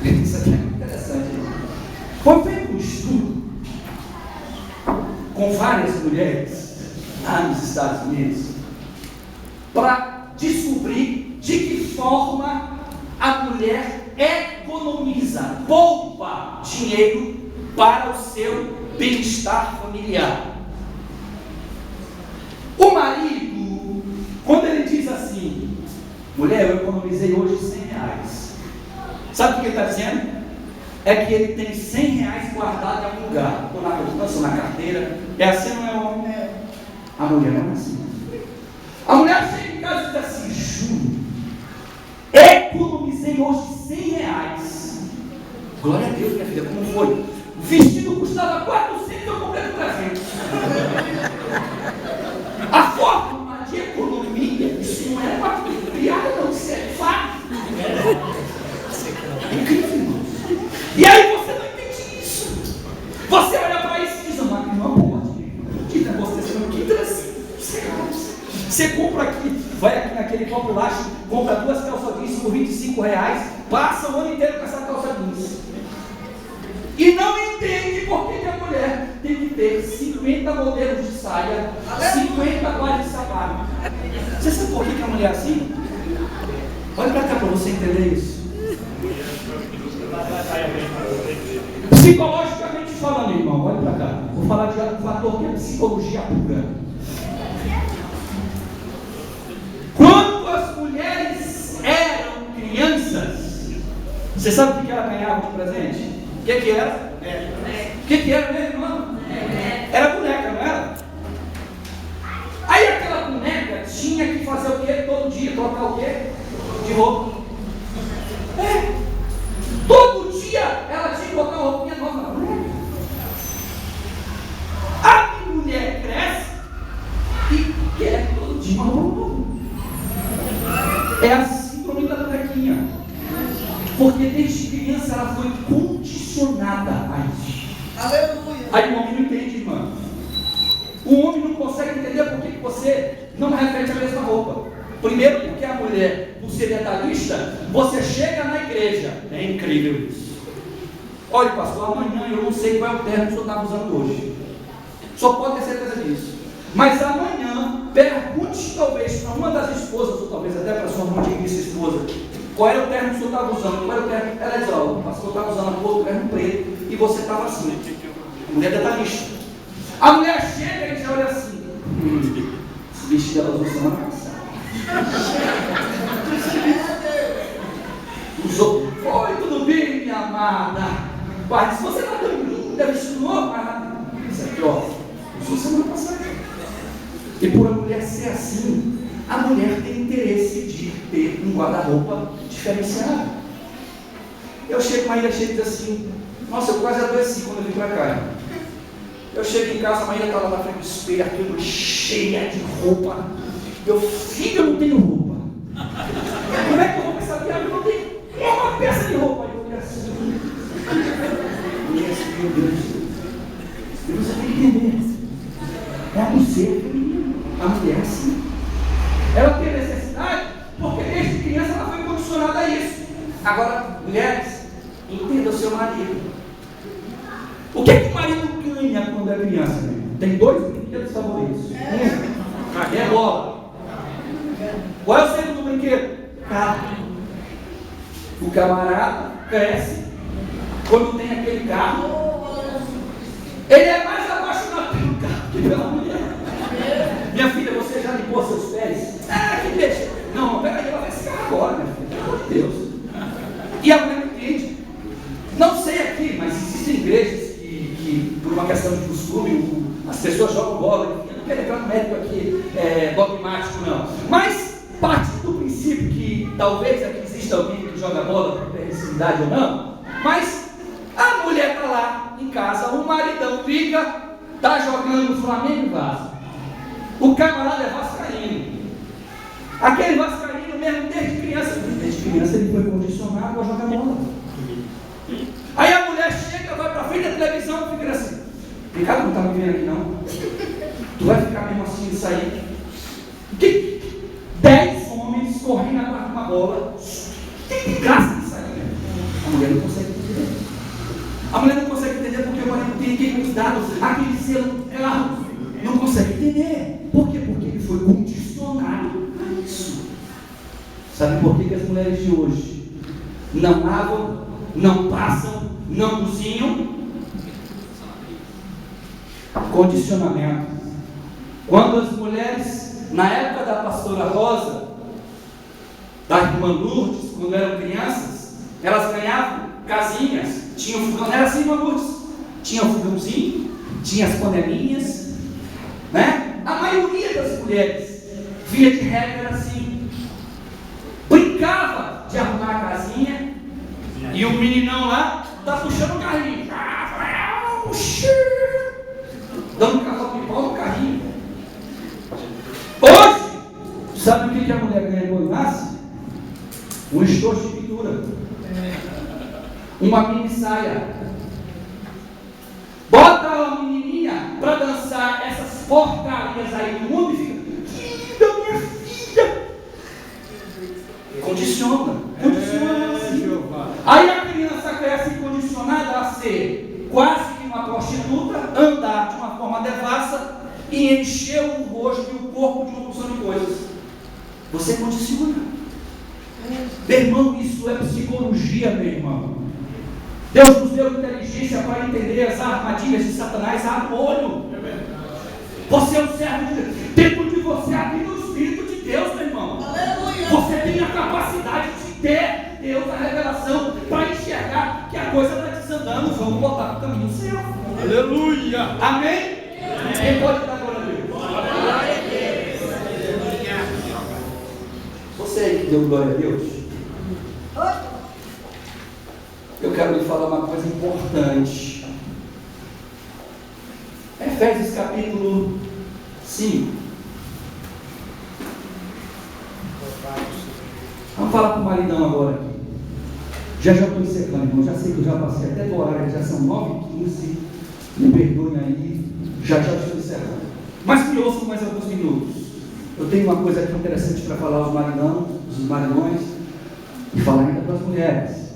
Isso aqui é muito interessante. Foi feito um estudo com várias mulheres lá nos Estados Unidos para descobrir de que forma a mulher economiza, poupa dinheiro para o seu bem-estar familiar. O marido, quando ele diz assim: mulher, eu economizei hoje R$100. Sabe o que ele está dizendo? É que ele tem R$100 guardado em algum lugar, ou na poupança, ou na carteira. É assim, não é, homem? A mulher não é assim. A mulher chega em casa e diz assim: juro, economizei hoje R$100. Glória a Deus, minha filha, como foi? O vestido custava 400, eu comprei por 300. A forma de economia, isso não é uma piada, não, isso é fato. É incrível, irmão. E aí você não entende isso. Você olha para isso e diz: não pode. Que negócio desse não, que R$300. Você compra aqui, vai aqui naquele populacho, compra 2 calças jeans por R$25, passa o ano inteiro com essa calça jeans. E não entende por que a mulher tem que ter 50 modelos de saia, 50 pares de sapato. Você sabe por que a mulher é assim? Olha para cá para você entender isso. Psicologicamente falando, irmão, olha para cá. Vou falar de um fator que é psicologia pura. Quando as mulheres eram crianças, você sabe o que ela ganhava de presente? O que era? O que era mesmo, irmão? Era boneca, não era? Aí aquela boneca tinha que fazer o quê? Todo dia, trocar o quê? De roupa. Todo dia ela tinha que botar uma roupinha nova na boneca. A mulher cresce e quer todo dia uma roupa nova. É a síndrome da bonequinha. Porque desde criança ela foi condicionada a isso. Aleluia. Aí o homem não entende, irmão. O homem não consegue entender por que você não repete a mesma roupa. Primeiro, porque a mulher, por ser detalhista, você chega na igreja. É incrível isso. Olha, pastor, amanhã eu não sei qual é o terno que o senhor está usando hoje. Só pode ter certeza disso. Mas amanhã, pergunte talvez para uma das esposas, ou talvez até para sua antiga esposa, qual era o terno que o senhor estava usando? Qual era o terno? Ela diz: o pastor estava usando outro terno preto e você estava assim. A mulher detalhista. A mulher chega e diz: olha assim, esse vestido ela usou semana passada. Usou. Oi, tudo bem, minha amada? Pai, se você está tão linda, vestido novo, isso aqui, ó, usou semana passada. E por a mulher ser assim, a mulher tem interesse de ter um guarda-roupa diferenciado. Eu chego, Maíra chega e diz assim: nossa, eu quase adoeci quando eu vim para cá. Eu chego em casa, a Maíra está lá na frente do espelho, aquilo cheia de roupa. Meu filho, eu não tenho roupa. Como é que eu vou pensar que eu não tenho uma peça de roupa? Aí eu falei assim: meu Deus, você tem que entender. É a ser feminino. A mulher assim. Ela tem necessidade porque desde criança ela foi condicionada a isso. Agora, mulheres, entenda o seu marido. O que o marido ganha quando é criança? Né? Tem 2 brinquedos favoritos. É bola. Qual é o segundo brinquedo? Carro. O camarada cresce. Quando tem aquele carro, ele é mais apaixonado pelo carro que pela mulher. Minha filha, você já limpou seus pés? Que deixa. Não, peraí, ela vai se carro agora, minha filha. Pelo amor de Deus. E a mulher não entende. Não sei aqui, mas existem igrejas que por uma questão de costume, as pessoas jogam bola. Eu não quero entrar no médico aqui dogmático, não. Mas parte do princípio que talvez aqui exista alguém que que joga bola, por permissividade ou não, mas a mulher está lá em casa, o maridão liga, está jogando Flamengo e Vasco. O camarada é vascaíno. Aquele vascaíno mesmo desde criança ele foi condicionado a jogar bola. Aí a mulher chega, vai para frente da televisão e fica assim: Ricardo, não está me vendo aqui não? Tu vai ficar mesmo assim isso aí? 10 homens correndo atrás de uma bola. Tem graça nisso aí. A mulher não consegue entender. A mulher não consegue entender porque o marido tem aqueles dados, aquele selo, ela não consegue entender. Por quê? Porque ele foi condicionado a isso. Sabe por que as mulheres de hoje não lavam, não passam, não cozinham? Condicionamento. Quando as mulheres, na época da pastora Rosa, da irmã Lourdes, quando eram crianças, elas ganhavam casinhas, tinham fogão, era assim, irmã Lourdes, tinha o fogãozinho, tinha as panelinhas, né? A maioria das mulheres, via de regra, era assim, brincava de arrumar a casinha, e o meninão lá está puxando o carrinho, dando um cavalo de pau no carrinho. Hoje, sabe o que a mulher ganha quando nasce? Um estojo de pintura, uma mini saia. Bota a menininha para dançar essas porcarias aí no mundo e fica: linda, minha filha. Condiciona assim. Aí a criança cresce condicionada a ser quase que uma prostituta, andar de uma forma devassa e encher o rosto e o corpo de uma porção de coisas. Você condiciona. Meu irmão, isso é psicologia, meu irmão. Deus nos deu inteligência para entender as armadilhas de Satanás. Abre o olho. Você é um servo de Deus. Dentro de você habita o Espírito de Deus, meu irmão. Aleluia. Você tem a capacidade de ter Deus, a revelação, para enxergar que a coisa está desandando. Vamos voltar para o caminho certo. Aleluia. Amém? Quem pode dar glória a Deus? Glória a Deus. Você aí que deu glória a Deus? Eu quero lhe falar uma coisa importante. Efésios capítulo 5. Vamos falar com o maridão agora aqui. Já estou encerrando, irmão. Já sei que eu já passei até do horário, já são 9h15. Me perdoem aí. Já estou encerrando. Mas me ouçam mais alguns minutos. Eu tenho uma coisa aqui interessante para falar aos maridões e falar ainda para as mulheres.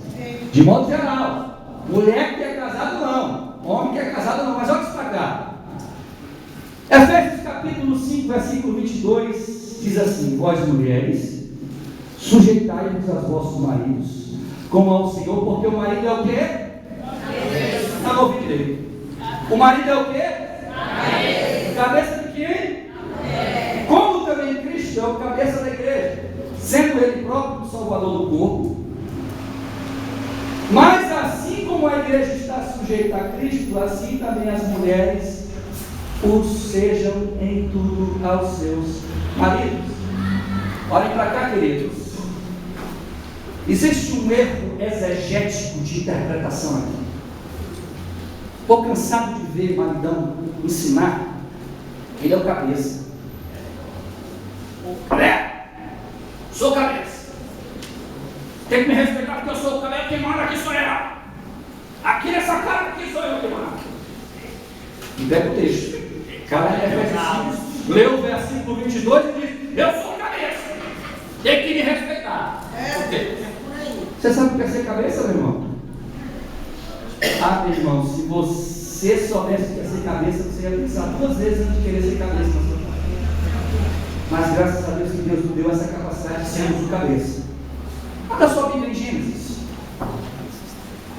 De modo geral, mulher que é casada não, homem que é casado não, mas olha isso para cá. Efésios capítulo 5, versículo 22, diz assim: vós mulheres, sujeitai-vos aos vossos maridos, como ao Senhor, porque o marido é o quê? Está no ouvido dele. O marido é o quê? Cabeça de quem? Como também Cristo é o cabeça da igreja, sendo ele próprio o salvador do corpo. Mas assim como a igreja está sujeita a Cristo, assim também as mulheres o sejam em tudo aos seus maridos. Olhem para cá, queridos. Existe um erro exegético de interpretação aqui. Estou cansado de ver maridão ensinar. Ele é o cabeça. Sou cabeça. Tem que me respeitar porque eu sou o cabeça. Quem manda aqui sou eu. Aqui nessa cara aqui sou eu que mando. E pega o texto. Cada lê o versículo 22 e diz: eu sou cabeça. Tem que me respeitar. Você sabe o que é ser cabeça, meu irmão? Ah, meu irmão, se você soubesse o que é ser cabeça, você ia pensar 2 vezes antes de querer ser cabeça na sua vida. Mas graças a Deus que Deus nos deu essa capacidade de sermos o cabeça. Abra sua Bíblia em Gênesis.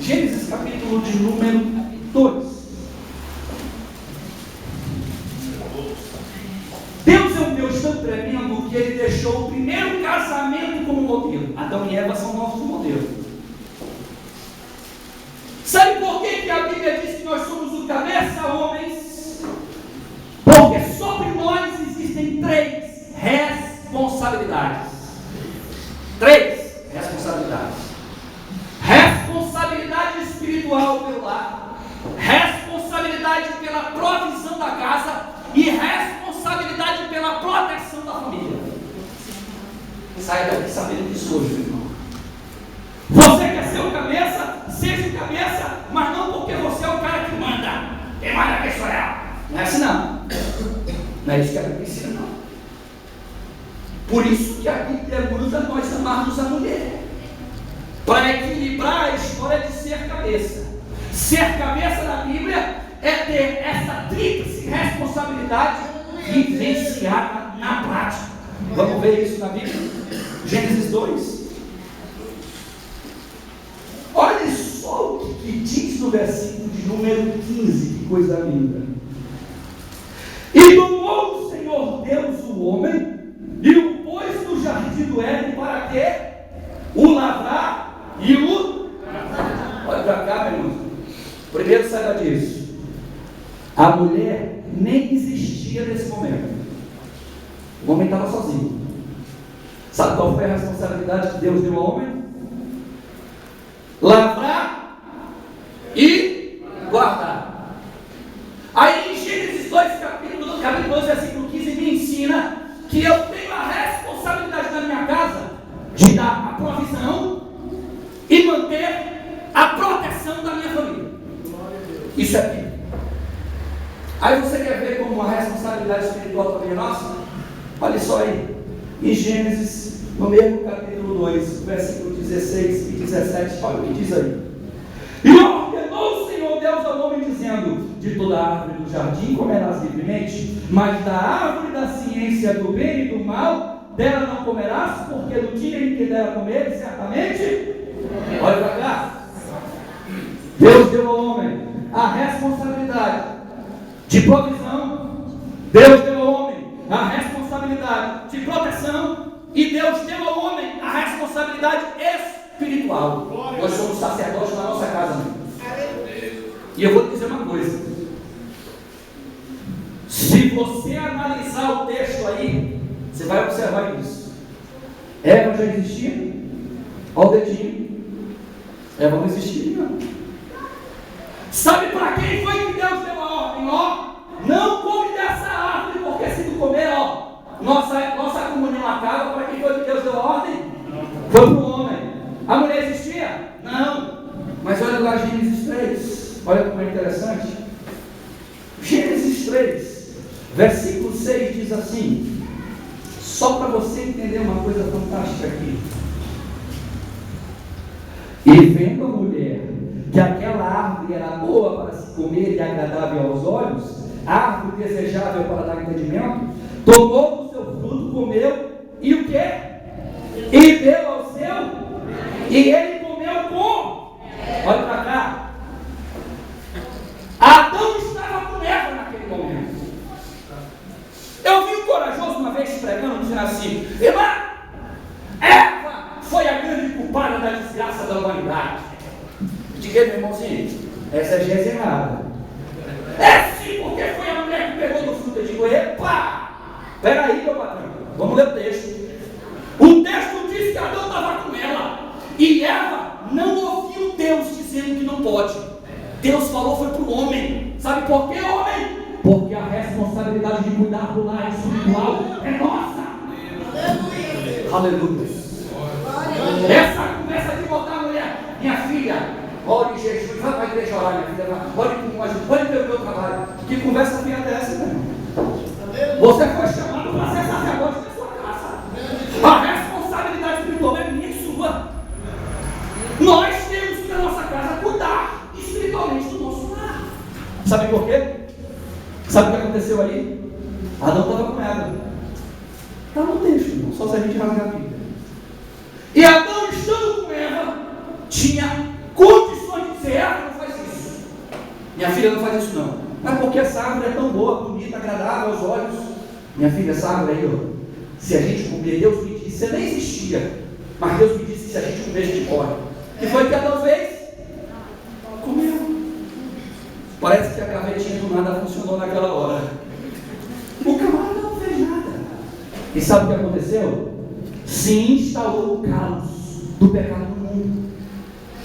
Gênesis capítulo de número 2. Deus é um Deus tão tremendo que Ele deixou o primeiro casamento como modelo. Adão e Eva são nossos modelos. Sabe por que a Bíblia diz que nós somos o cabeça, homens? Porque sobre nós existem 3 responsabilidades. 3 responsabilidades. Saia daqui sabendo disso hoje, meu irmão. Você quer ser o cabeça? Seja o cabeça, mas não porque você é o cara que manda. Quem manda aqui sou eu. Não é assim não. Não é isso que a Bíblia ensina, não. Por isso que a Bíblia usa nós amarmos a mulher, para equilibrar a história de ser cabeça. Ser cabeça na Bíblia é ter essa tríplice responsabilidade vivenciada na prática. Vamos ver isso na Bíblia? Gênesis 2. Olha só o que diz no versículo de número 15, que coisa linda. E tomou o Senhor Deus o homem e o pôs no jardim do Éden para quê? O lavrar e o... Olha para cá, meu irmão. Primeiro saiba disso. A mulher nem existia nesse momento. O homem estava sozinho. Sabe qual foi a responsabilidade que Deus deu ao homem? Lavrar e guardar. Aí em Gênesis 2, capítulo 12, versículo 15, me ensina que eu tenho a responsabilidade na minha casa de dar a provisão e manter a proteção da minha família. Isso é Bíblia. Aí você quer ver como a responsabilidade espiritual também é nossa? Olha só aí, em Gênesis, no mesmo capítulo 2, versículo 16 e 17, olha o que diz aí. E ordenou o Senhor Deus ao homem, dizendo: de toda a árvore do jardim comerás livremente, mas da árvore da ciência do bem e do mal, dela não comerás, porque no dia em que dela comeres, certamente, olha para cá, Deus deu ao homem a responsabilidade de provisão, Deus deu ao homem a responsabilidade de proteção, e Deus deu ao homem a responsabilidade espiritual. Nós somos sacerdotes na nossa casa, né? E eu vou te dizer uma coisa: se você analisar o texto aí, você vai observar isso. Eva já existia? Olha o dedinho. Eva não existia, não. Sabe para quem foi que Deus deu a ordem? Ó, não come dessa árvore, porque se tu comer, ó, nossa comunhão acaba. Para quem foi que Deus deu a ordem? Foi para o homem. A mulher existia? Não. Mas olha lá Gênesis 3. Olha como é interessante. Gênesis 3, versículo 6 diz assim, só para você entender uma coisa fantástica aqui. E vendo a mulher que aquela árvore era boa para se comer e agradável aos olhos, árvore desejável para dar entendimento, tomou do seu fruto, comeu, e o quê? E deu ao seu, e ele comeu com, olha para cá, Adão estava com Eva naquele momento. Eu vi um corajoso uma vez pregando, dizendo assim: irmã, Eva foi a grande culpada da desgraça da humanidade. Diga, meu irmãozinho, essa é gese errada. É sim, porque foi a mulher que pegou do fruto. Eu digo: epa, peraí, meu patrão, vamos ler o texto. O texto diz que Adão estava com ela, e Eva não ouviu Deus dizendo que não pode. Deus falou foi para o homem. Sabe por quê, homem? Porque a responsabilidade de cuidar do lar espiritual é nossa. Aleluia. Essa conversa de botar a mulher, minha filha, ore em jejum, vai para a igreja orar, minha filha, ore com mais, ore pelo meu trabalho. Que conversa fiada é essa, meu irmão? Você foi chamado para ser sacerdote da sua casa. A responsabilidade espiritual é minha e sua. Nós temos que na nossa casa cuidar espiritualmente do nosso lar. Sabe por quê? Sabe o que aconteceu aí? Adão estava com Eva. Está no texto, irmão, só se a gente rasgar a Bíblia. E Adão, estando com Eva, tinha condições de dizer: Eva, não faz isso. Minha filha, não faz isso não. Mas porque essa árvore é tão boa, bonita, agradável aos olhos. Minha filha, essa árvore aí, ó, se a gente comer, Deus me disse, você nem existia, mas Deus me disse que se a gente comer, a gente morre. O que foi que Adão fez? Comeu. Parece que a gavetinha do nada funcionou naquela hora. O camarada não fez nada. E sabe o que aconteceu? Se instalou o caos do pecado no mundo.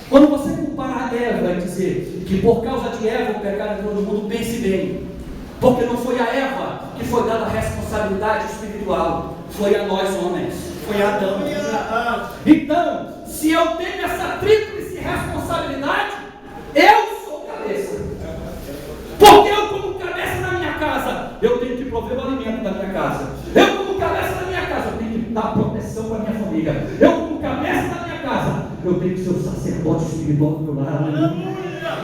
Quando você comparar Eva e dizer que por causa de Eva o pecado entrou no mundo, pense bem. Porque não foi a Eva que foi dada a responsabilidade espiritual, foi a nós homens. Foi Adão. Então, se eu tenho essa tríplice responsabilidade, eu sou cabeça. Porque eu, como cabeça da minha casa, eu tenho que prover o alimento da minha casa. Eu, como cabeça da minha casa, eu tenho que dar proteção para a minha família. Eu, como cabeça da minha casa, eu tenho que ser o sacerdote espiritual do meu lar.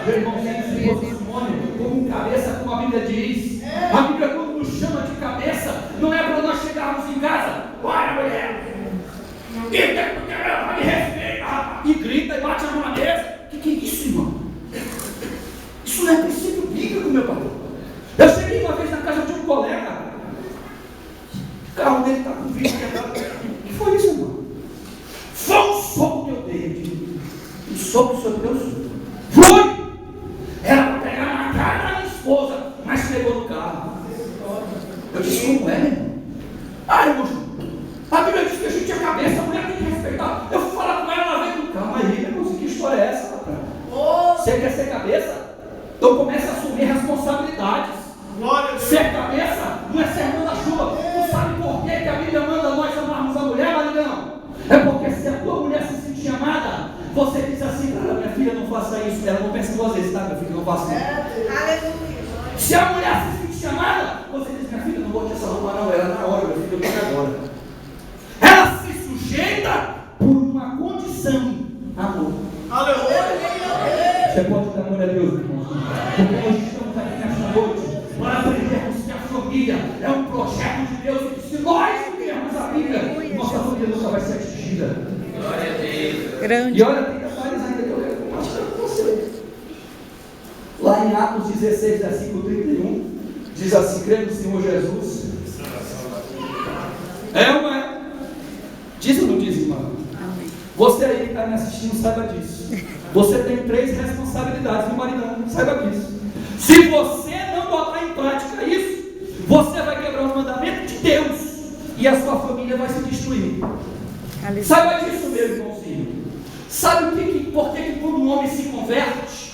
Meu irmãozinho, se posicione como cabeça, como a Bíblia diz. A Bíblia, quando nos chama de cabeça, não é para nós chegarmos em casa, olha, mulher, me respeita, rapaz, e grita e bate a mão na mesa. Que é isso, irmão? Isso não é princípio bíblico, meu pai. Eu cheguei uma vez na casa de um colega, o carro dele está com vidro quebrado. O que foi isso, irmão? Foi um soco que eu dei. Um soco sobre Deus. Foi! Era para pegar na cara da minha esposa, mas pegou no carro. Eu disse, como é, irmão? Irmão, a Bíblia diz que a gente é cabeça, a mulher tem que respeitar. Eu fui falar com ela, ela veio do carro. Aí, irmão, que história é essa, rapaz? Você quer ser cabeça? Então comece a assumir responsabilidades. Ser cabeça não é sermão da chuva. Tu sabe por que a Bíblia manda nós amarmos a mulher, maridão? É porque se a tua mulher se sentir amada, você diz assim para ela, minha filha, não faça isso. Ela não pensa duas vezes, tá, meu filho, não faça isso. Se a mulher se sentir amada, você diz, minha filha, não bote essa roupa não, ela na hora, meu filho, eu quero agora. Ela se sujeita por uma condição, amor. Aleluia. Você pode dar glória a Deus, irmão. Porque hoje estamos aqui nesta noite para aprendermos que a família é um projeto de Deus e que se nós vivermos a Bíblia, nossa família nunca vai ser atingida. Glória a Deus. Grande. E olha, tem detalhes ainda que eu quero compartilhar com você. Lá em Atos 16, versículo 31, diz assim: crê no Senhor Jesus. É ou não é? Diz ou não diz, irmão? Você aí que está me assistindo, saiba disso. Você tem 3 responsabilidades no maridão, saiba disso. Se você não botar em prática isso, você vai quebrar o mandamento de Deus e a sua família vai se destruir. Saiba disso, meu irmãozinho. Sabe por que quando um homem se converte,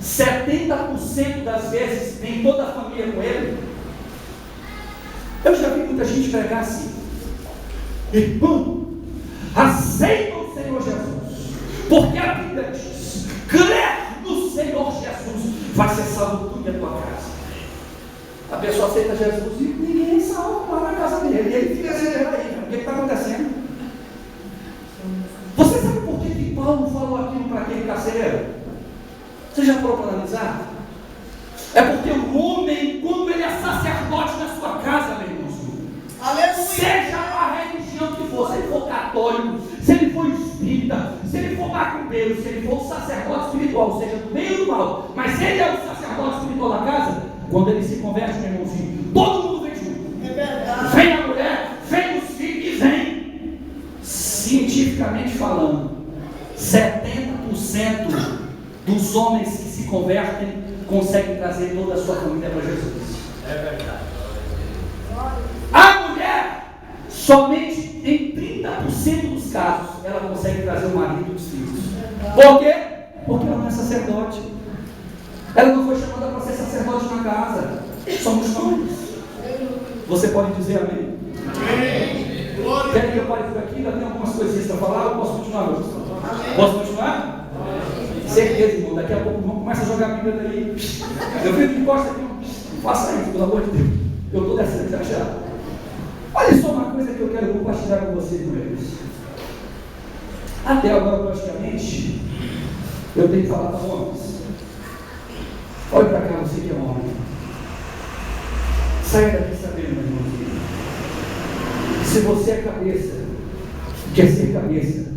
70% das vezes vem toda a família com ele? Eu já vi muita gente pregar assim: irmão, aceita o Senhor Jesus, porque a Bíblia diz, crer no Senhor Jesus, vai ser salvo tudo em tua casa. A pessoa aceita Jesus e ninguém é salvo lá na casa dele, e ele fica assim, aí, o que está acontecendo? Você sabe por que Paulo falou aquilo para aquele carcereiro? Você já parou para analisar? É porque o homem, quando ele é sacerdote na sua casa, meu irmãozinho, seja a religião que for, se ele for católico, se ele for espírita, se ele for macumbeiro, se ele for sacerdote espiritual, seja do bem ou do mal, mas se ele é o sacerdote espiritual da casa, quando ele se converte, meu irmãozinho, todo mundo vem junto. É verdade. Vem a mulher, vem os filhos e vem. Cientificamente falando, 70% dos homens que se convertem conseguem trazer toda a sua família para Jesus. É verdade. A mulher, somente em 30% dos casos, ela consegue trazer o marido e os filhos. Por quê? Porque ela não é sacerdote. Ela não foi chamada para ser sacerdote na casa. Somos nós. Você pode dizer amém? Amém. Quer que eu pare por aqui? Ainda tem algumas coisinhas para falar? Eu posso continuar, meu irmão? Posso continuar? Certeza, irmão. Daqui a pouco vamos começar a jogar a Bíblia daí. Eu vi que encosta aqui. Não faça isso, pelo amor de Deus. Eu estou descendo exagerado. Olha só uma coisa que eu quero compartilhar com vocês, meus. Até agora, praticamente, eu tenho que falar para homens. Olha para cá, você que é homem. Saia daqui sabendo, meu irmãozinho. Se você é cabeça, quer ser cabeça,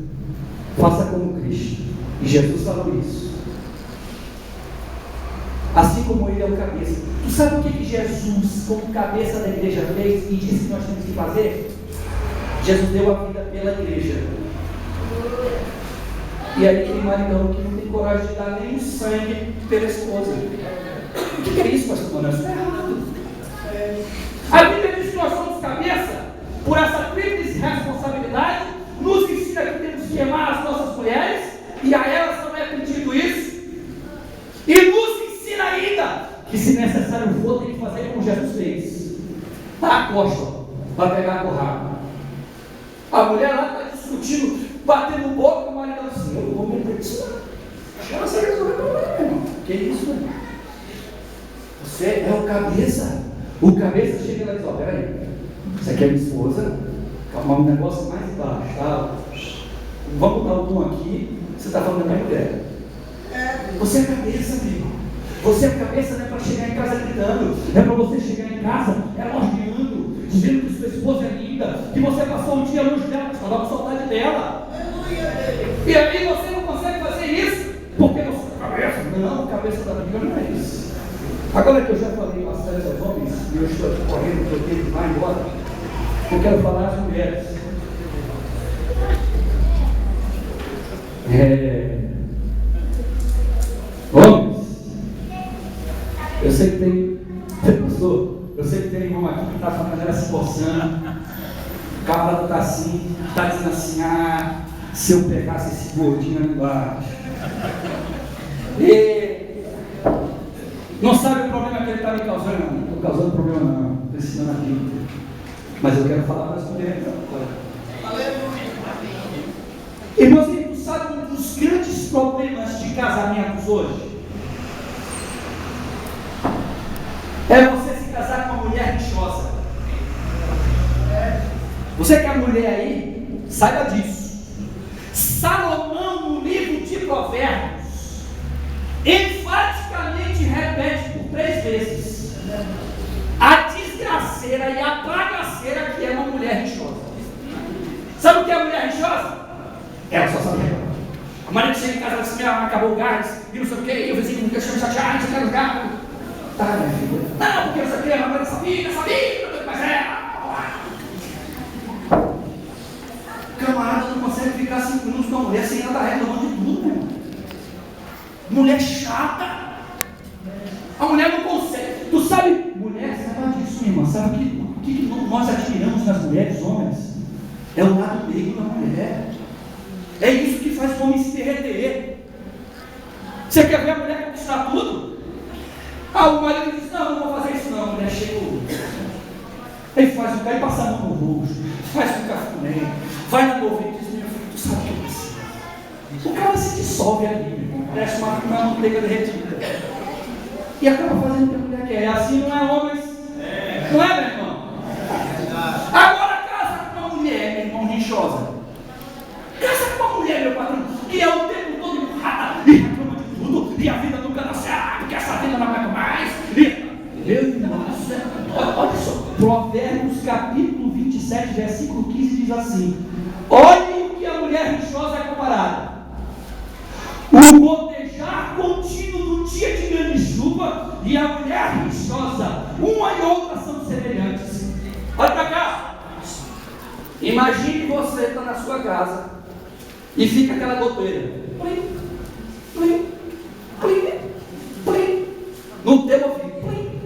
faça como Cristo. E Jesus falou isso. Assim como ele é o cabeça. Tu sabe o que Jesus, como cabeça da igreja, fez e disse que nós temos que fazer? Jesus deu a vida pela igreja. E aí tem maridão que não tem coragem de dar nem o sangue pela esposa. O que é isso, pastor Manoel? Isso está errado. A Bíblia diz que nós somos cabeça por essa tríplice responsabilidade. Nos ensina que temos que amar as nossas mulheres, e a elas também é pedido isso. E nos ensina ainda que, se necessário for, tem que fazer como Jesus fez. Dá a costa para pegar a porrada. A mulher lá está discutindo, batendo boca, o marido assim, eu vou meter isso lá. Acho que ela sabe resolver o problema, irmão. Que isso, irmão? Você é o cabeça. O cabeça chega lá e diz, ó, peraí, você aqui é minha esposa, calma, um negócio mais baixo, tá? Vamos dar o tom aqui, você está falando da minha mulher. Você é a cabeça, meu irmão. Você é a cabeça, não é para chegar em casa gritando, é para você chegar em casa elogiando, dizendo que sua esposa é linda, que você passou um dia longe dela, estava com saudade dela. E aí você não consegue fazer isso, porque você é a cabeça. Não, a cabeça da Bíblia não é isso. Agora que eu já falei bastante aos homens, e eu estou aqui correndo, porque eu tenho que ir embora, eu quero falar às mulheres. Homens, eu sei que tem irmão aqui que está falando ela se forçando, o camarada está assim, está dizendo assim, se eu pegasse esse gordinho ali embaixo, e não sabe o problema que ele está me causando, não estou causando problema não, estou ensinando aqui, mas eu quero falar para as mulheres agora. Irmãos, tu sabe um dos grandes problemas de casamentos hoje? É você se casar com uma mulher rixosa. Você que é mulher aí, saiba disso. Salomão, no livro de Provérbios, enfaticamente repete por 3 vezes a desgraceira e a bagaceira que é uma mulher rixosa. Sabe o que é a mulher rixosa? Ela só sabe reclamar. A marido chega em casa e diz assim, acabou o gás, e não sei o que, e o vizinho me deixou chateado, você quer o gás? Tá, minha filha. Não, porque eu sei que a mãe sabia, mas o camarada não consegue ficar 5 minutos com a mulher sem ela estar reclamando de tudo, meu irmão. Mulher chata. A mulher não consegue. Tu sabe, mulher, sabe disso, minha irmã? Sabe o que nós admiramos nas mulheres, homens? É o lado negro da mulher. É isso que faz o homem se derreter. Você quer ver a mulher conquistar tudo? O marido diz, não vou fazer isso não, a mulher chega. Ele faz o cara e passa a mão no rosto, faz um cafuné, vai na nuvem e diz, minha filha, tu sabe o que eu preciso. O cara se dissolve ali, parece uma manteiga derretida. E acaba fazendo o que a mulher quer. Assim não é, homens? Não é, meu irmão? Agora casa com uma mulher, meu irmão, rixosa. Casa com uma mulher, meu patrão, que é o tempo todo empurrada e reclama de tudo, e a vida nunca dá certo, porque essa vida não vai mais. Meu irmão, olha só, Provérbios capítulo 27, versículo 15 diz assim: olhem o que a mulher rixosa é comparada. O gotejar contínuo do dia de grande chuva e a mulher rixosa, uma e outra são semelhantes. Olha para cá. Imagine você está na sua casa e fica aquela goteira. Plim, plim, plim, plim. No teu ouvido. Plim.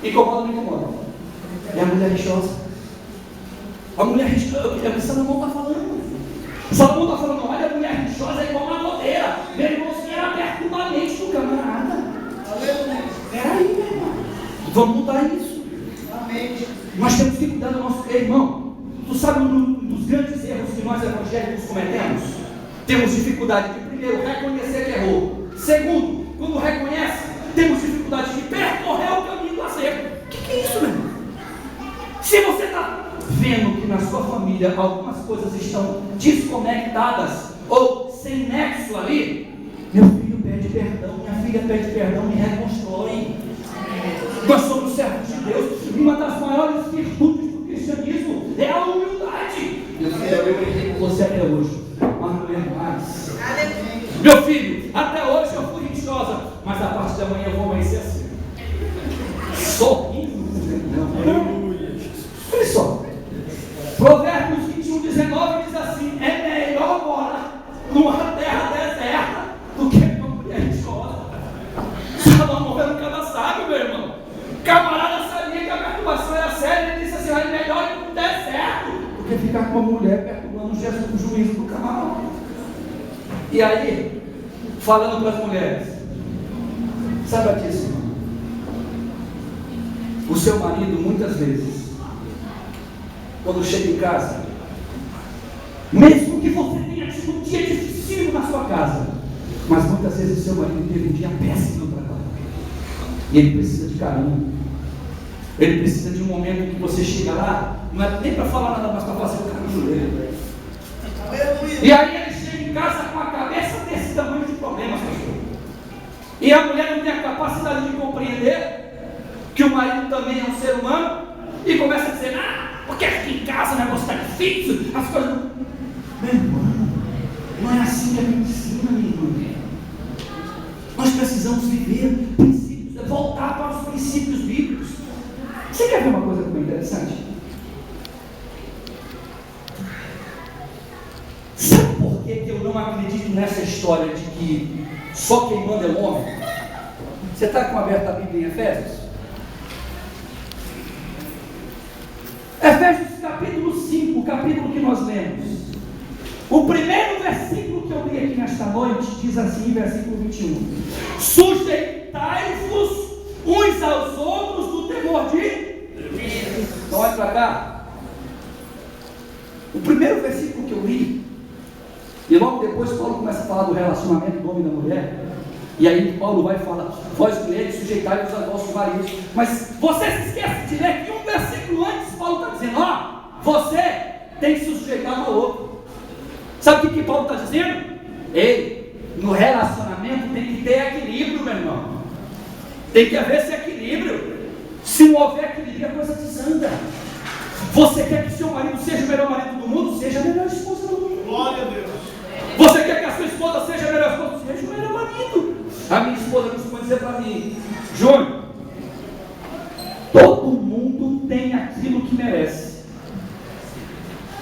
Incomoda ou não incomoda? É a mulher rixosa. A mulher rixosa, é o que Salomão está falando. Salomão está falando, olha, a mulher rixosa é igual uma goteira. Meu irmão, você era perturba a mente do camarada. Peraí, meu irmão. Vamos mudar isso. Amém. Nós temos que cuidar do nosso irmão. Tu sabe um dos grandes erros que nós evangélicos cometemos? Temos dificuldade de, primeiro, reconhecer que errou. Segundo, quando reconhece, temos dificuldade de percorrer o caminho do acerto. O que é isso, meu irmão? Se você está vendo que na sua família algumas coisas estão desconectadas ou sem nexo ali, meu filho pede perdão, minha filha pede perdão e reconstrói. Nós somos servos de Deus. Uma das maiores virtudes do cristianismo é a humildade. Meu filho, eu brinquei com você até hoje, mas não lembro mais. Meu filho, até hoje eu fui rixosa, mas a partir da manhã eu vou amanhecer assim. Sorrindo. Olha só. Provérbios 21, 19 diz assim: é melhor morar numa terra deserta do que uma mulher rixosa. Salomão era um cara sábio, meu irmão. Camarada sabia que a perturbação era séria. Ele disse assim: é melhor ir para o deserto do que ficar com uma mulher perturbando o juízo do camarada. E aí, falando para as mulheres, saiba disso, irmão. O seu marido, muitas vezes, quando chega em casa, Mesmo que você tenha tido um dia difícil na sua casa, mas muitas vezes o seu marido teve um dia péssimo no trabalho. E ele precisa de carinho. Ele precisa de um momento que você chega lá, não é nem para falar nada, mas para fazer o caminho dele. E aí ele chega em casa com a cabeça desse tamanho de problemas, pastor. E a mulher não tem a capacidade de compreender que o marido também é um ser humano e começa a dizer, porque aqui em casa o negócio está difícil, as coisas não... Meu irmão, não é assim que a gente ensina, minha irmã. Nós precisamos viver princípios, voltar para os princípios bíblicos. Você quer ver uma coisa muito interessante? Sabe por que eu não acredito nessa história de que só quem manda é o homem? Você está com aberta a Bíblia em Efésios? Efésios capítulo 5, o capítulo que nós lemos. O primeiro versículo que eu li aqui nesta noite diz assim, versículo 21. Sujeitai-vos uns aos outros no temor de Deus. Então olha para cá. O primeiro versículo que eu li, e logo depois Paulo começa a falar do relacionamento do homem e da mulher. E aí Paulo vai falar, vós mulheres sujeitai-vos aos vossos maridos. Mas você se esquece de ler que um versículo antes Paulo está dizendo, você tem que se sujeitar ao outro. Sabe o que Paulo está dizendo? Ei, no relacionamento tem que ter equilíbrio, meu irmão. Tem que haver esse equilíbrio. Se não houver equilíbrio, a coisa desanda. Você quer que seu marido seja o melhor marido do mundo? Seja a melhor esposa do mundo. Glória a Deus. Você quer que a sua esposa seja a melhor esposa? Seja o melhor marido. A minha esposa costuma dizer para mim, Júnior, todo mundo tem aquilo que merece.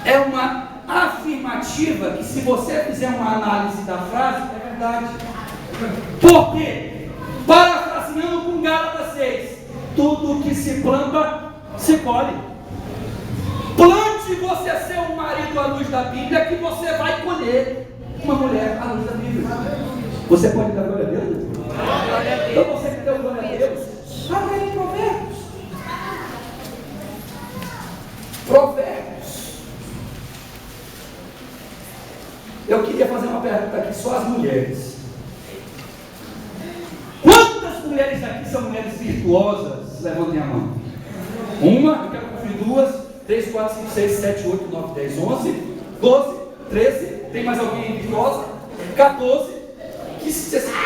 É uma afirmativa que, se você fizer uma análise da frase, é verdade. Por quê? Parafraseando com Gálatas 6, tudo que se planta, se colhe. Plante você ser um marido à luz da Bíblia, que você vai colher uma mulher à luz da Bíblia. Você pode dar glória a Deus? Então você que deu glória a Deus, abre aí Provérbios. Provérbios. Eu queria fazer uma pergunta aqui, só as mulheres. Quantas mulheres aqui são mulheres virtuosas? Levantem a mão. Uma, eu quero conferir 2, 3, 4, 5, 6, 7, 8, 9, 10, 11, 12, 13. Tem mais alguém virtuosa? 14, 15, 16.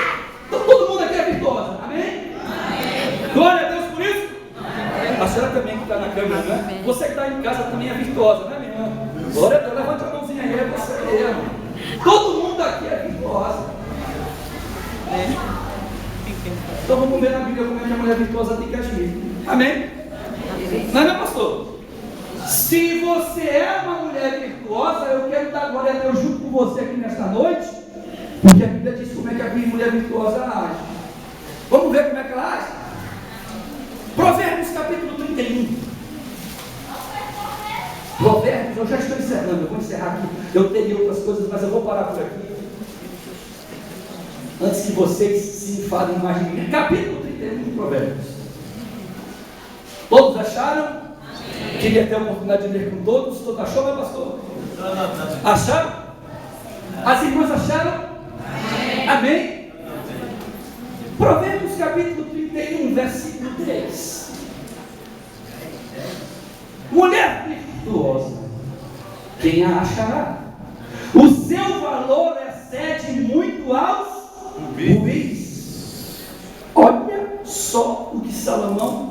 Então todo mundo aqui é virtuosa, amém? Amém. Glória a Deus por isso? Amém. A senhora também que está na câmera, né? Você que está em casa também é virtuosa, né, minha irmã? Glória a Deus, levante a mãozinha aí, é você mesmo. Todo mundo aqui é virtuosa. Então vamos ver na Bíblia como é que a mulher virtuosa tem que agir. Amém? Não é, pastor? Se você é uma mulher virtuosa, eu quero dar glória a Deus junto com você aqui nesta noite, porque a Bíblia diz como é que a mulher virtuosa age. Vamos ver como é que ela age? Provérbios capítulo 31. Provérbios, eu já estou encerrando, eu vou encerrar aqui. Eu teria outras coisas, mas eu vou parar por aqui. Antes que vocês se enfadem mais de mim. Capítulo 31 de Provérbios. Todos acharam? Queria ter a oportunidade de ler com todos. Todos achou, meu pastor? Acharam? As irmãs acharam? Amém? Provérbios capítulo 31, versículo 3. Mulher virtuosa, quem a achará? O seu valor excede muito aos rubis. Olha só o que Salomão